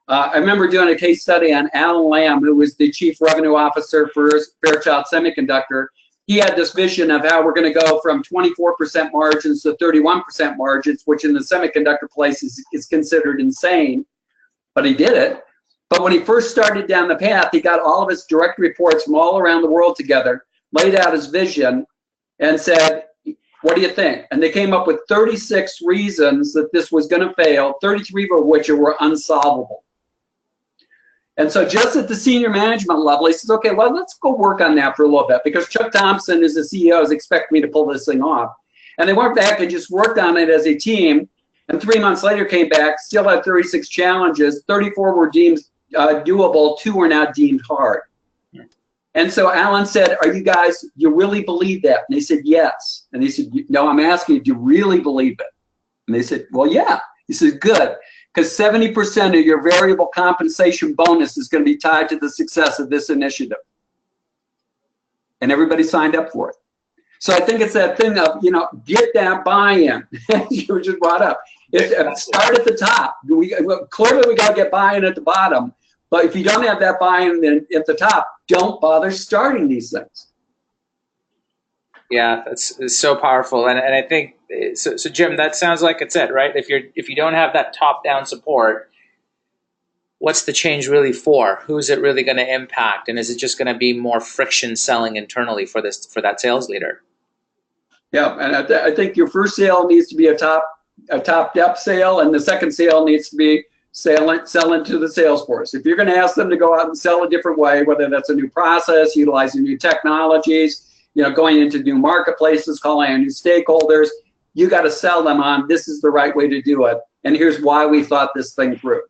I remember doing a case study on Alan Lamb, who was the Chief Revenue Officer for Fairchild Semiconductor. He had this vision of how we're going to go from 24% margins to 31% margins, which in the semiconductor place is considered insane, but he did it. But when he first started down the path, he got all of his direct reports from all around the world together, laid out his vision, and said, what do you think? And they came up with 36 reasons that this was going to fail, 33 of which were unsolvable. And so just at the senior management level, he says, okay, well, let's go work on that for a little bit, because Chuck Thompson, as the CEO, is expecting me to pull this thing off. And they went back and just worked on it as a team, and 3 months later came back, still had 36 challenges, 34 were deemed doable, 2 were now deemed hard. And so Alan said, you really believe that? And they said, yes. And he said, no, I'm asking you, do you really believe it? And they said, well, yeah. He said, good. Because 70% of your variable compensation bonus is going to be tied to the success of this initiative. And everybody signed up for it. So I think it's that thing of, get that buy-in. You just brought up. Start at the top. Clearly, we got to get buy-in at the bottom. But if you don't have that buy-in at the top, don't bother starting these things. Yeah, it's so powerful, and I think so. Jim, that sounds like it's it, right? If you don't have that top-down support, what's the change really for? Who's it really going to impact, and is it just going to be more friction selling internally for that sales leader? Yeah, and I think your first sale needs to be a top depth sale, and the second sale needs to be selling to the sales force. If you're going to ask them to go out and sell a different way, whether that's a new process, utilizing new technologies, going into new marketplaces, calling on new stakeholders, you got to sell them on this is the right way to do it, and here's why we thought this thing through.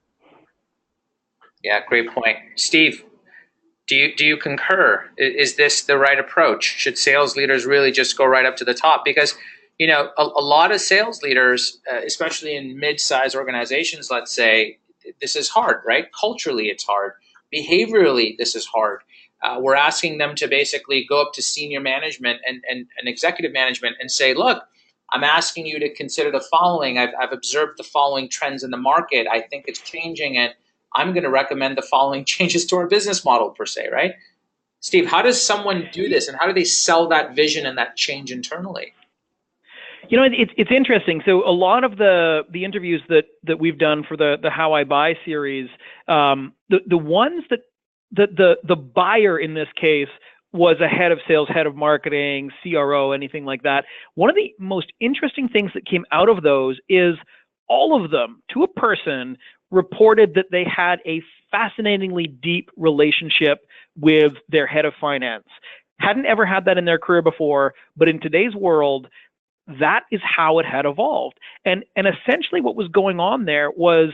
Yeah, great point. Steve, do you concur? Is this the right approach? Should sales leaders really just go right up to the top? Because a lot of sales leaders, especially in mid-sized organizations, let's say, this is hard, right? Culturally, it's hard. Behaviorally, this is hard. We're asking them to basically go up to senior management and executive management and say, look, I'm asking you to consider the following. I've observed the following trends in the market. I think it's changing, and I'm going to recommend the following changes to our business model, per se, right? Steve, how does someone do this, and how do they sell that vision and that change internally? It's interesting. So a lot of the interviews that we've done for the How I Buy series, the ones that the buyer in this case was a head of sales, head of marketing, CRO, anything like that. One of the most interesting things that came out of those is all of them, to a person, reported that they had a fascinatingly deep relationship with their head of finance. Hadn't ever had that in their career before, but in today's world, that is how it had evolved. And essentially what was going on there was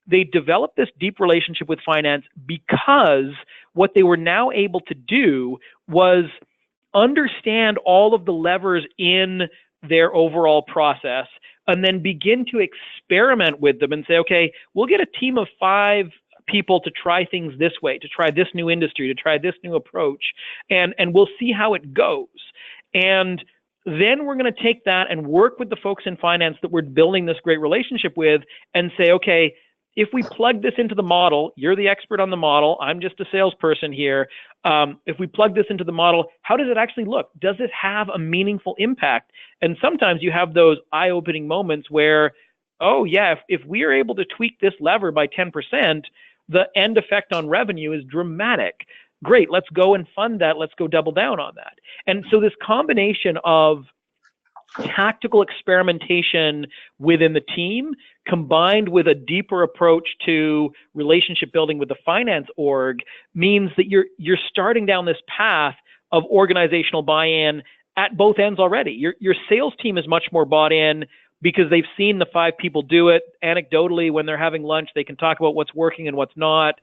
they developed this deep relationship with finance because what they were now able to do was understand all of the levers in their overall process and then begin to experiment with them and say, okay, we'll get a team of 5 people to try things this way, to try this new industry, to try this new approach, and we'll see how it goes. And then we're going to take that and work with the folks in finance that we're building this great relationship with and say, okay, if we plug this into the model, you're the expert on the model, I'm just a salesperson here. If we plug this into the model, how does it actually look? Does it have a meaningful impact? And sometimes you have those eye-opening moments where, oh yeah, if we are able to tweak this lever by 10%, the end effect on revenue is dramatic. Great, let's go and fund that. Let's go double down on that. And so this combination of tactical experimentation within the team combined with a deeper approach to relationship building with the finance org means that you're starting down this path of organizational buy-in at both ends already. Your sales team is much more bought in because they've seen the 5 people do it. Anecdotally, when they're having lunch, they can talk about what's working and what's not.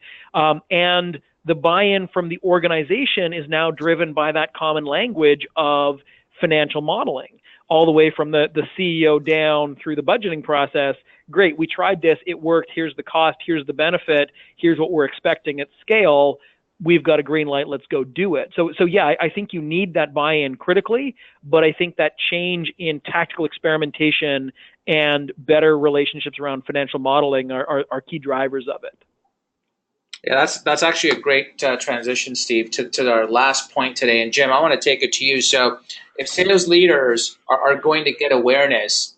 And the buy-in from the organization is now driven by that common language of financial modeling, all the way from the CEO down through the budgeting process. Great, we tried this, it worked, here's the cost, here's the benefit, here's what we're expecting at scale, we've got a green light, let's go do it. So yeah, I think you need that buy-in critically, but I think that change in tactical experimentation and better relationships around financial modeling are key drivers of it. Yeah, that's actually a great transition, Steve, to our last point today. And Jim, I want to take it to you. So if sales leaders are going to get awareness,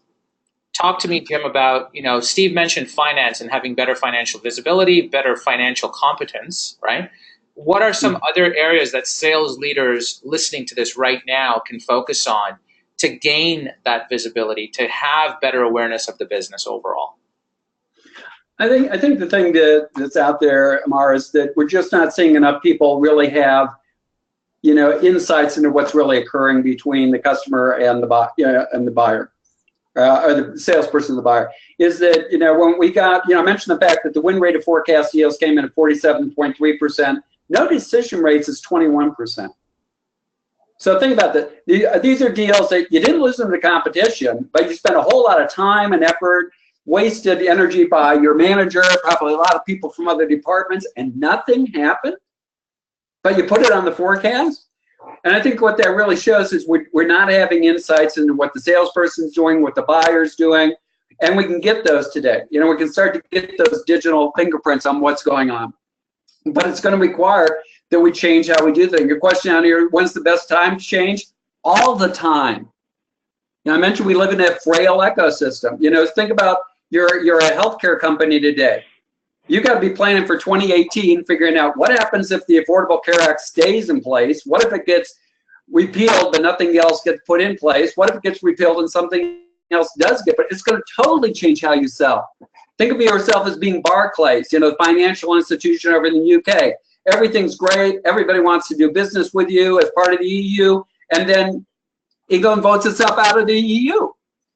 talk to me, Jim, about, Steve mentioned finance and having better financial visibility, better financial competence, right? What are some other areas that sales leaders listening to this right now can focus on to gain that visibility, to have better awareness of the business overall? I think the thing that's out there, Amar, is that we're just not seeing enough people really have, insights into what's really occurring between the customer and the buyer, or the salesperson and the buyer. Is that, when we got, I mentioned the fact that the win rate of forecast deals came in at 47.3%. No decision rates is 21%. So think about that. These are deals that you didn't lose to the competition, but you spent a whole lot of time and effort, wasted energy by your manager, probably a lot of people from other departments, and nothing happened, but you put it on the forecast. And I think what that really shows is we're not having insights into what the salesperson's doing, what the buyer's doing, and we can get those today. You know, we can start to get those digital fingerprints on what's going on. But it's going to require that we change how we do things. Your question on here, when's the best time to change? All the time. You know, I mentioned we live in a frail ecosystem. You know, think about you're a healthcare company today. You got to be planning for 2018, figuring out what happens if the Affordable Care Act stays in place. What if it gets repealed but nothing else gets put in place? What if it gets repealed and something else does get? But it's going to totally change how you sell. Think of yourself as being Barclays, you know, the financial institution over in the UK. Everything's great. Everybody wants to do business with you as part of the EU, and then England votes itself out of the EU.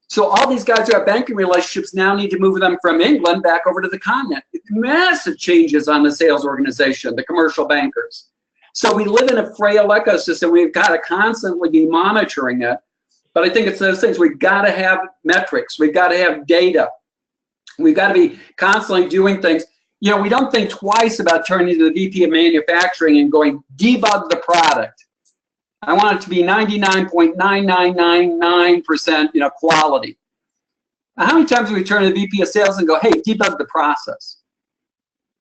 So all these guys who have banking relationships now need to move them from England back over to the continent. Massive changes on the sales organization, the commercial bankers. So we live in a frail ecosystem. We've got to constantly be monitoring it. But I think it's those things. We've got to have metrics. We've got to have data. We've got to be constantly doing things. You know, we don't think twice about turning to the VP of manufacturing and going, debug the product. I want it to be 99.9999%, you know, quality. How many times do we turn to the VP of sales and go, hey, debug the process?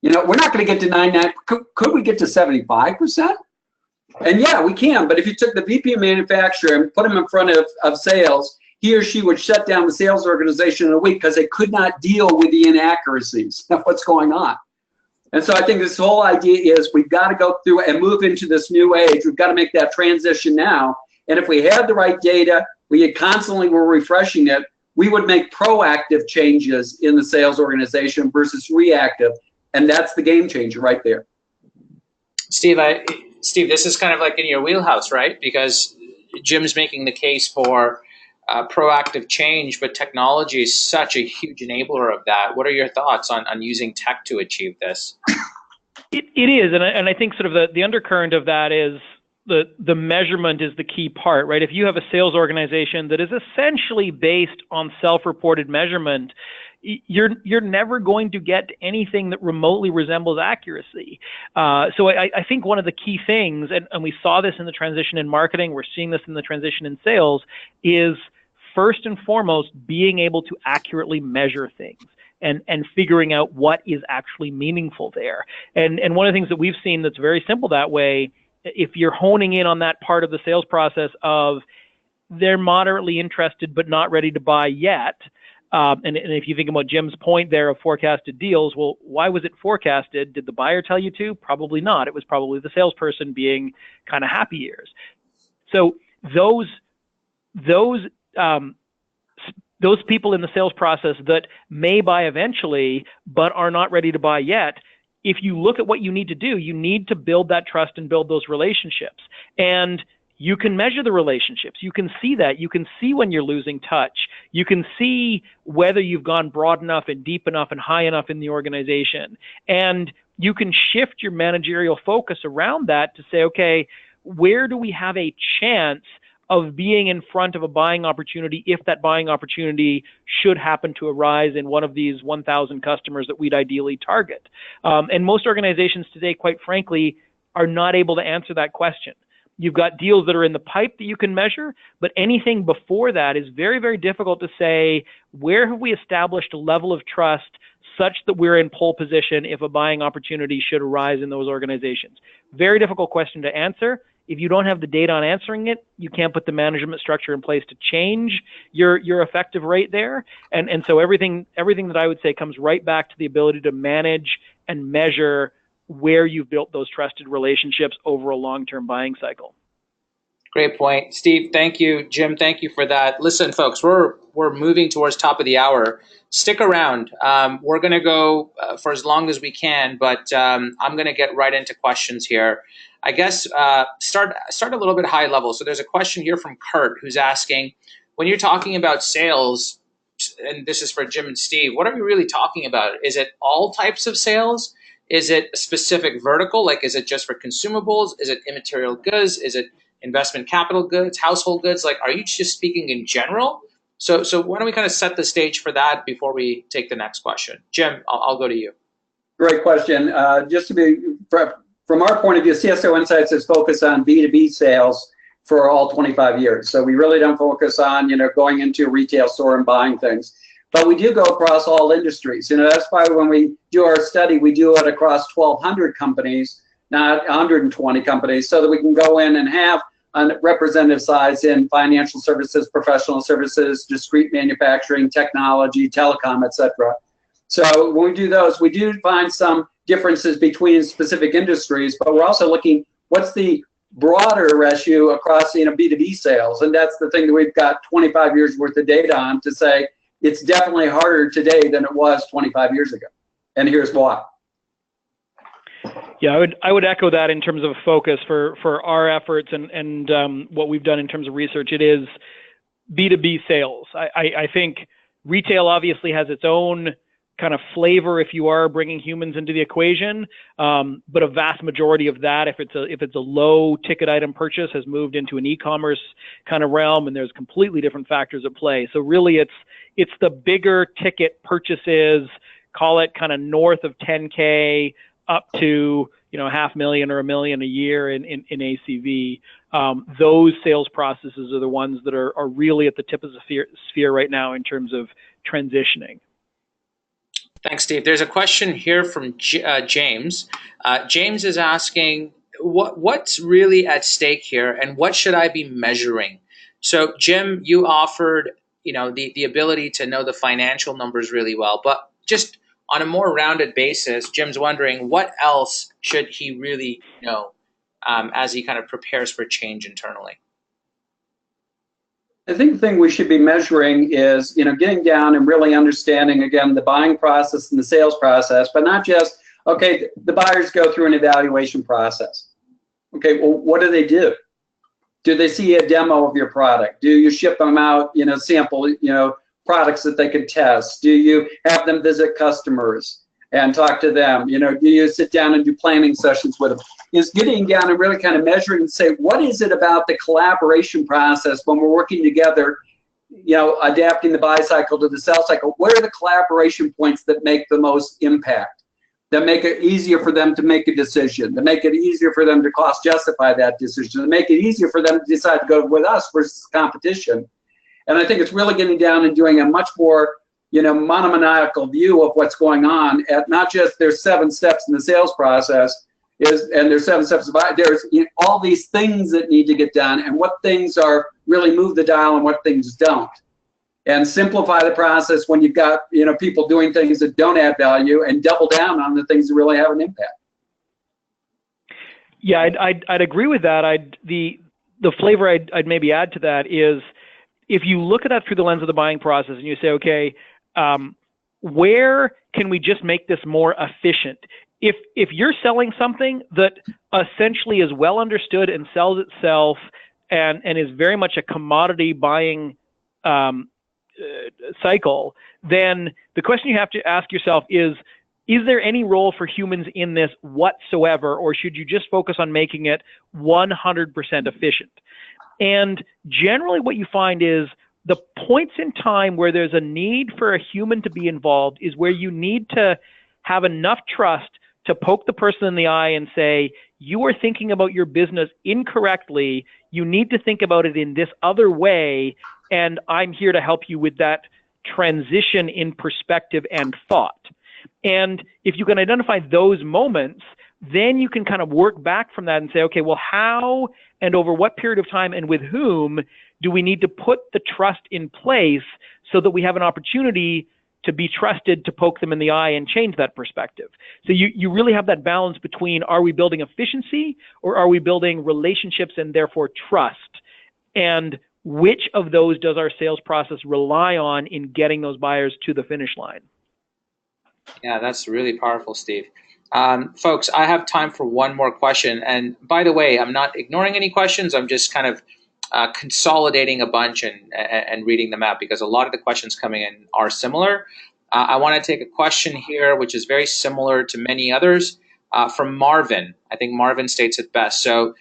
You know, we're not going to get to 99. Could we get to 75%? And yeah, we can. But if you took the VP of manufacturing and put him in front of sales, he or she would shut down the sales organization in a week because they could not deal with the inaccuracies of what's going on. And so I think this whole idea is we've got to go through and move into this new age. We've got to make that transition now. And if we had the right data, we constantly were refreshing it, we would make proactive changes in the sales organization versus reactive. And that's the game changer right there. Steve, this is kind of like in your wheelhouse, right? Because Jim's making the case for proactive change, but technology is such a huge enabler of that. What are your thoughts on using tech to achieve this? It is, and I think sort of the undercurrent of that is the measurement is the key part, right? If you have a sales organization that is essentially based on self-reported measurement, you're never going to get anything that remotely resembles accuracy. So I think one of the key things, and we saw this in the transition in marketing, we're seeing this in the transition in sales, is first and foremost being able to accurately measure things and figuring out what is actually meaningful there. And one of the things that we've seen that's very simple that way, if you're honing in on that part of the sales process of they're moderately interested but not ready to buy yet, and if you think about Jim's point there of forecasted deals, well, why was it forecasted? Did the buyer tell you to? Probably not. It was probably the salesperson being kind of happy ears. So those people in the sales process that may buy eventually but are not ready to buy yet, if you look at what you need to do, you need to build that trust and build those relationships. And you can measure the relationships. You can see that. You can see when you're losing touch. You can see whether you've gone broad enough and deep enough and high enough in the organization. And you can shift your managerial focus around that to say, okay, where do we have a chance of being in front of a buying opportunity if that buying opportunity should happen to arise in one of these 1,000 customers that we'd ideally target? And most organizations today, quite frankly, are not able to answer that question. You've got deals that are in the pipe that you can measure, but anything before that is very, very difficult to say, where have we established a level of trust such that we're in pole position if a buying opportunity should arise in those organizations? Very difficult question to answer. If you don't have the data on answering it, you can't put the management structure in place to change your effective rate there. And so everything that I would say comes right back to the ability to manage and measure where you've built those trusted relationships over a long-term buying cycle. Great point. Steve, thank you. Jim, thank you for that. Listen, folks, we're moving towards top of the hour. Stick around. We're going to go for as long as we can, but I'm going to get right into questions here. I guess start a little bit high level. So there's a question here from Kurt who's asking, when you're talking about sales, and this is for Jim and Steve, what are we really talking about? Is it all types of sales? Is it a specific vertical? Like, is it just for consumables? Is it immaterial goods? Is it investment capital goods, household goods? Like, are you just speaking in general? So why don't we kind of set the stage for that before we take the next question? Jim, I'll go to you. Great question. Just to be, from our point of view, CSO Insights is focused on B2B sales. for all 25 years. So we really don't focus on, going into a retail store and buying things. But we do go across all industries. That's why when we do our study, we do it across 1,200 companies, not 120 companies, so that we can go in and have a representative size in financial services, professional services, discrete manufacturing, technology, telecom, etc. So when we do those, we do find some differences between specific industries, but we're also looking what's the broader ratio across B2B sales, and that's the thing that we've got 25 years worth of data on to say it's definitely harder today than it was 25 years ago, and here's why. Yeah, I would echo that in terms of focus for our efforts and what we've done in terms of research. It is B2B sales. I think retail obviously has its own kind of flavor if you are bringing humans into the equation, but a vast majority of that, if it's a low ticket item purchase, has moved into an e-commerce kind of realm, and there's completely different factors at play. So really, it's the bigger ticket purchases, call it kind of north of 10K up to $500,000 or $1 million a year in ACV. Those sales processes are the ones that are really at the tip of the sphere right now in terms of transitioning. Thanks, Steve. There's a question here from James. James is asking, what's really at stake here, and what should I be measuring? So, Jim, you offered, the ability to know the financial numbers really well, but just on a more rounded basis, Jim's wondering what else should he really know as he kind of prepares for change internally? I think the thing we should be measuring is, getting down and really understanding, again, the buying process and the sales process, but not just, okay, the buyers go through an evaluation process. Okay, well, what do they do? Do they see a demo of your product? Do you ship them out, sample, products that they can test? Do you have them visit customers and talk to them? Do you sit down and do planning sessions with them? Is getting down and really kind of measuring and say, what is it about the collaboration process when we're working together, adapting the buy cycle to the sell cycle? What are the collaboration points that make the most impact, that make it easier for them to make a decision, that make it easier for them to cost justify that decision, to make it easier for them to decide to go with us versus competition? And I think it's really getting down and doing a much more monomaniacal view of what's going on at not just there's 7 steps in the sales process, and there's 7 steps of there's all these things that need to get done, and what things are really move the dial and what things don't, and simplify the process when you've got people doing things that don't add value, and double down on the things that really have an impact. Yeah, I'd agree with that. The flavor I'd maybe add to that is if you look at that through the lens of the buying process and you say, okay, where can we just make this more efficient? If you're selling something that essentially is well understood and sells itself and is very much a commodity buying cycle, then the question you have to ask yourself is there any role for humans in this whatsoever, or should you just focus on making it 100% efficient? And generally what you find is the points in time where there's a need for a human to be involved is where you need to have enough trust to poke the person in the eye and say, you are thinking about your business incorrectly. You need to think about it in this other way, and I'm here to help you with that transition in perspective and thought. And if you can identify those moments, then you can kind of work back from that and say, okay, well, how and over what period of time and with whom do we need to put the trust in place so that we have an opportunity to be trusted to poke them in the eye and change that perspective? So you really have that balance between, are we building efficiency or are we building relationships and therefore trust? And which of those does our sales process rely on in getting those buyers to the finish line? Yeah, that's really powerful, Steve. Folks, I have time for one more question. And by the way, I'm not ignoring any questions. I'm just kind of consolidating a bunch and reading them out because a lot of the questions coming in are similar. I want to take a question here, which is very similar to many others, from Marvin. I think Marvin states it best. So,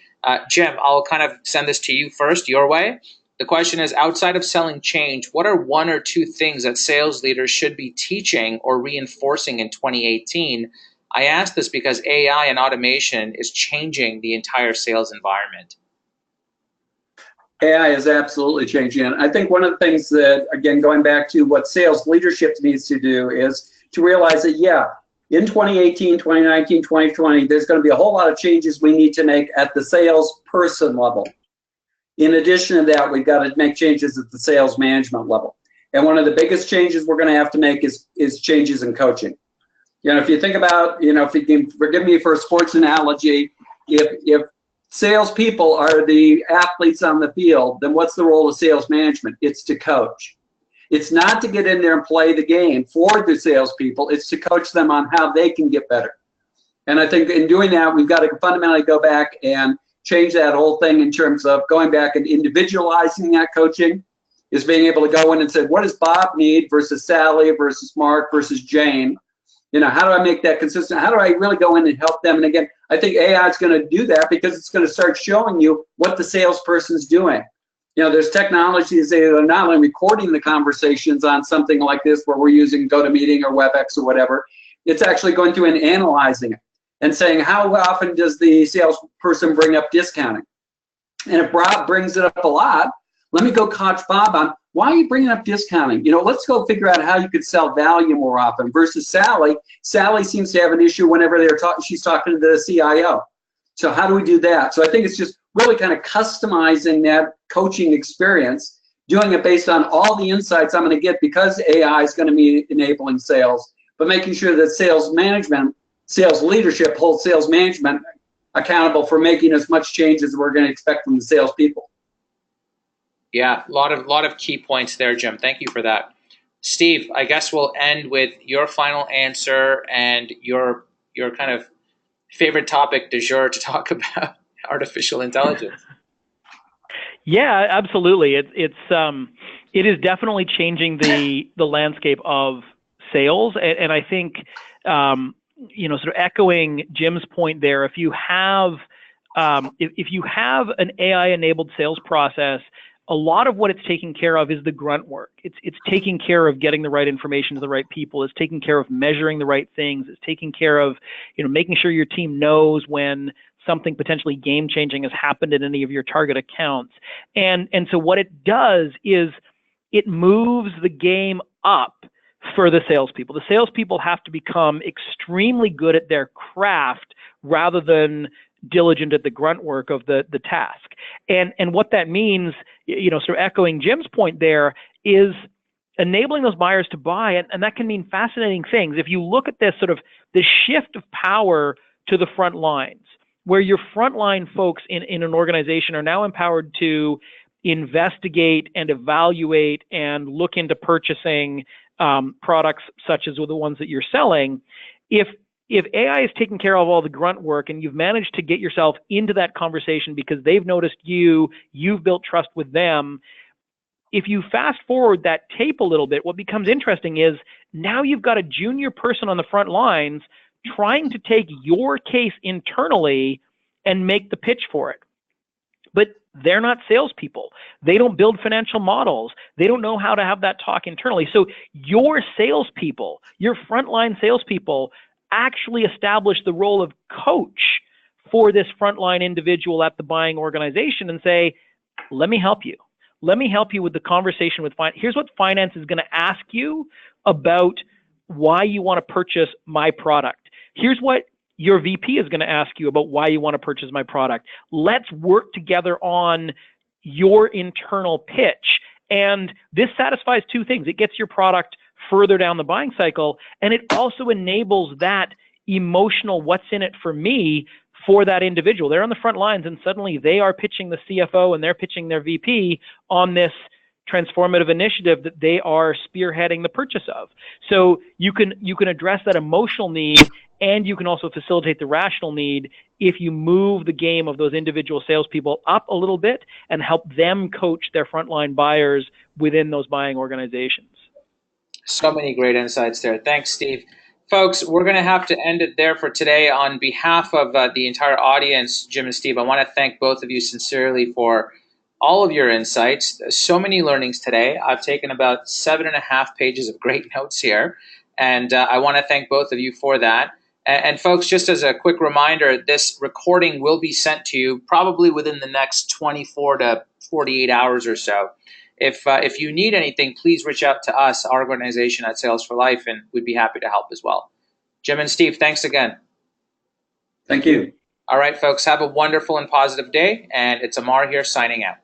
Jim, I'll kind of send this to you first, your way. The question is, outside of selling change, what are 1 or 2 things that sales leaders should be teaching or reinforcing in 2018? I ask this because AI and automation is changing the entire sales environment. AI is absolutely changing. And I think one of the things that, again, going back to what sales leadership needs to do is to realize that, yeah, in 2018, 2019, 2020, there's going to be a whole lot of changes we need to make at the salesperson level. In addition to that, we've got to make changes at the sales management level. And one of the biggest changes we're going to have to make is changes in coaching. If you think about, if you can forgive me for a sports analogy, if salespeople are the athletes on the field, then what's the role of sales management? It's to coach. It's not to get in there and play the game for the salespeople. It's to coach them on how they can get better. And I think in doing that, we've got to fundamentally go back and change that whole thing in terms of going back and individualizing that coaching, is being able to go in and say, what does Bob need versus Sally versus Mark versus Jane? How do I make that consistent? How do I really go in and help them? And again, I think AI is going to do that because it's going to start showing you what the salesperson's doing. There's technologies that are not only recording the conversations on something like this where we're using GoToMeeting or WebEx or whatever. It's actually going through and analyzing it and saying, how often does the salesperson bring up discounting? And if Bob brings it up a lot, let me go coach Bob on, why are you bringing up discounting? Let's go figure out how you could sell value more often versus Sally. Sally seems to have an issue whenever she's talking to the CIO. So how do we do that? So I think it's just really kind of customizing that coaching experience, doing it based on all the insights I'm going to get because AI is going to be enabling sales, but making sure that sales management, sales leadership holds sales management accountable for making as much change as we're going to expect from the salespeople. Yeah, a lot of key points there, Jim. Thank you for that. Steve, I guess we'll end with your final answer and your kind of favorite topic du jour to talk about, artificial intelligence. Yeah, absolutely. It is definitely changing the landscape of sales, and I think sort of echoing Jim's point there. If you have an AI-enabled sales process, a lot of what it's taking care of is the grunt work. It's taking care of getting the right information to the right people. It's taking care of measuring the right things. It's taking care of, making sure your team knows when something potentially game-changing has happened in any of your target accounts. And so what it does is it moves the game up for the salespeople. The salespeople have to become extremely good at their craft rather than diligent at the grunt work of the task. And what that means, sort of echoing Jim's point there, is enabling those buyers to buy, and that can mean fascinating things. If you look at this sort of the shift of power to the front lines, where your frontline folks in an organization are now empowered to investigate and evaluate and look into purchasing products such as the ones that you're selling, if AI is taking care of all the grunt work and you've managed to get yourself into that conversation because they've noticed you've built trust with them, if you fast forward that tape a little bit, what becomes interesting is now you've got a junior person on the front lines trying to take your case internally and make the pitch for it. But they're not salespeople. They don't build financial models. They don't know how to have that talk internally. So your salespeople, your frontline salespeople, actually establish the role of coach for this frontline individual at the buying organization and say, let me help you. Let me help you with the conversation with finance. Here's what finance is going to ask you about why you want to purchase my product. Here's what your VP is going to ask you about why you want to purchase my product. Let's work together on your internal pitch. And this satisfies two things. It gets your product further down the buying cycle, and it also enables that emotional what's in it for me for that individual. They're on the front lines, and suddenly they are pitching the CFO and they're pitching their VP on this transformative initiative that they are spearheading the purchase of. So you can address that emotional need, and you can also facilitate the rational need if you move the game of those individual salespeople up a little bit and help them coach their frontline buyers within those buying organizations. So many great insights there. Thanks, Steve. Folks, we're going to have to end it there for today. On behalf of the entire audience, Jim and Steve, I want to thank both of you sincerely for all of your insights. So many learnings today. I've taken about 7.5 pages of great notes here, and I want to thank both of you for that. And folks, just as a quick reminder, this recording will be sent to you probably within the next 24 to 48 hours or so. If you need anything, please reach out to us, our organization at Sales for Life, and we'd be happy to help as well. Jim and Steve, thanks again. Thank you. All right, folks, have a wonderful and positive day. And it's Amar here signing out.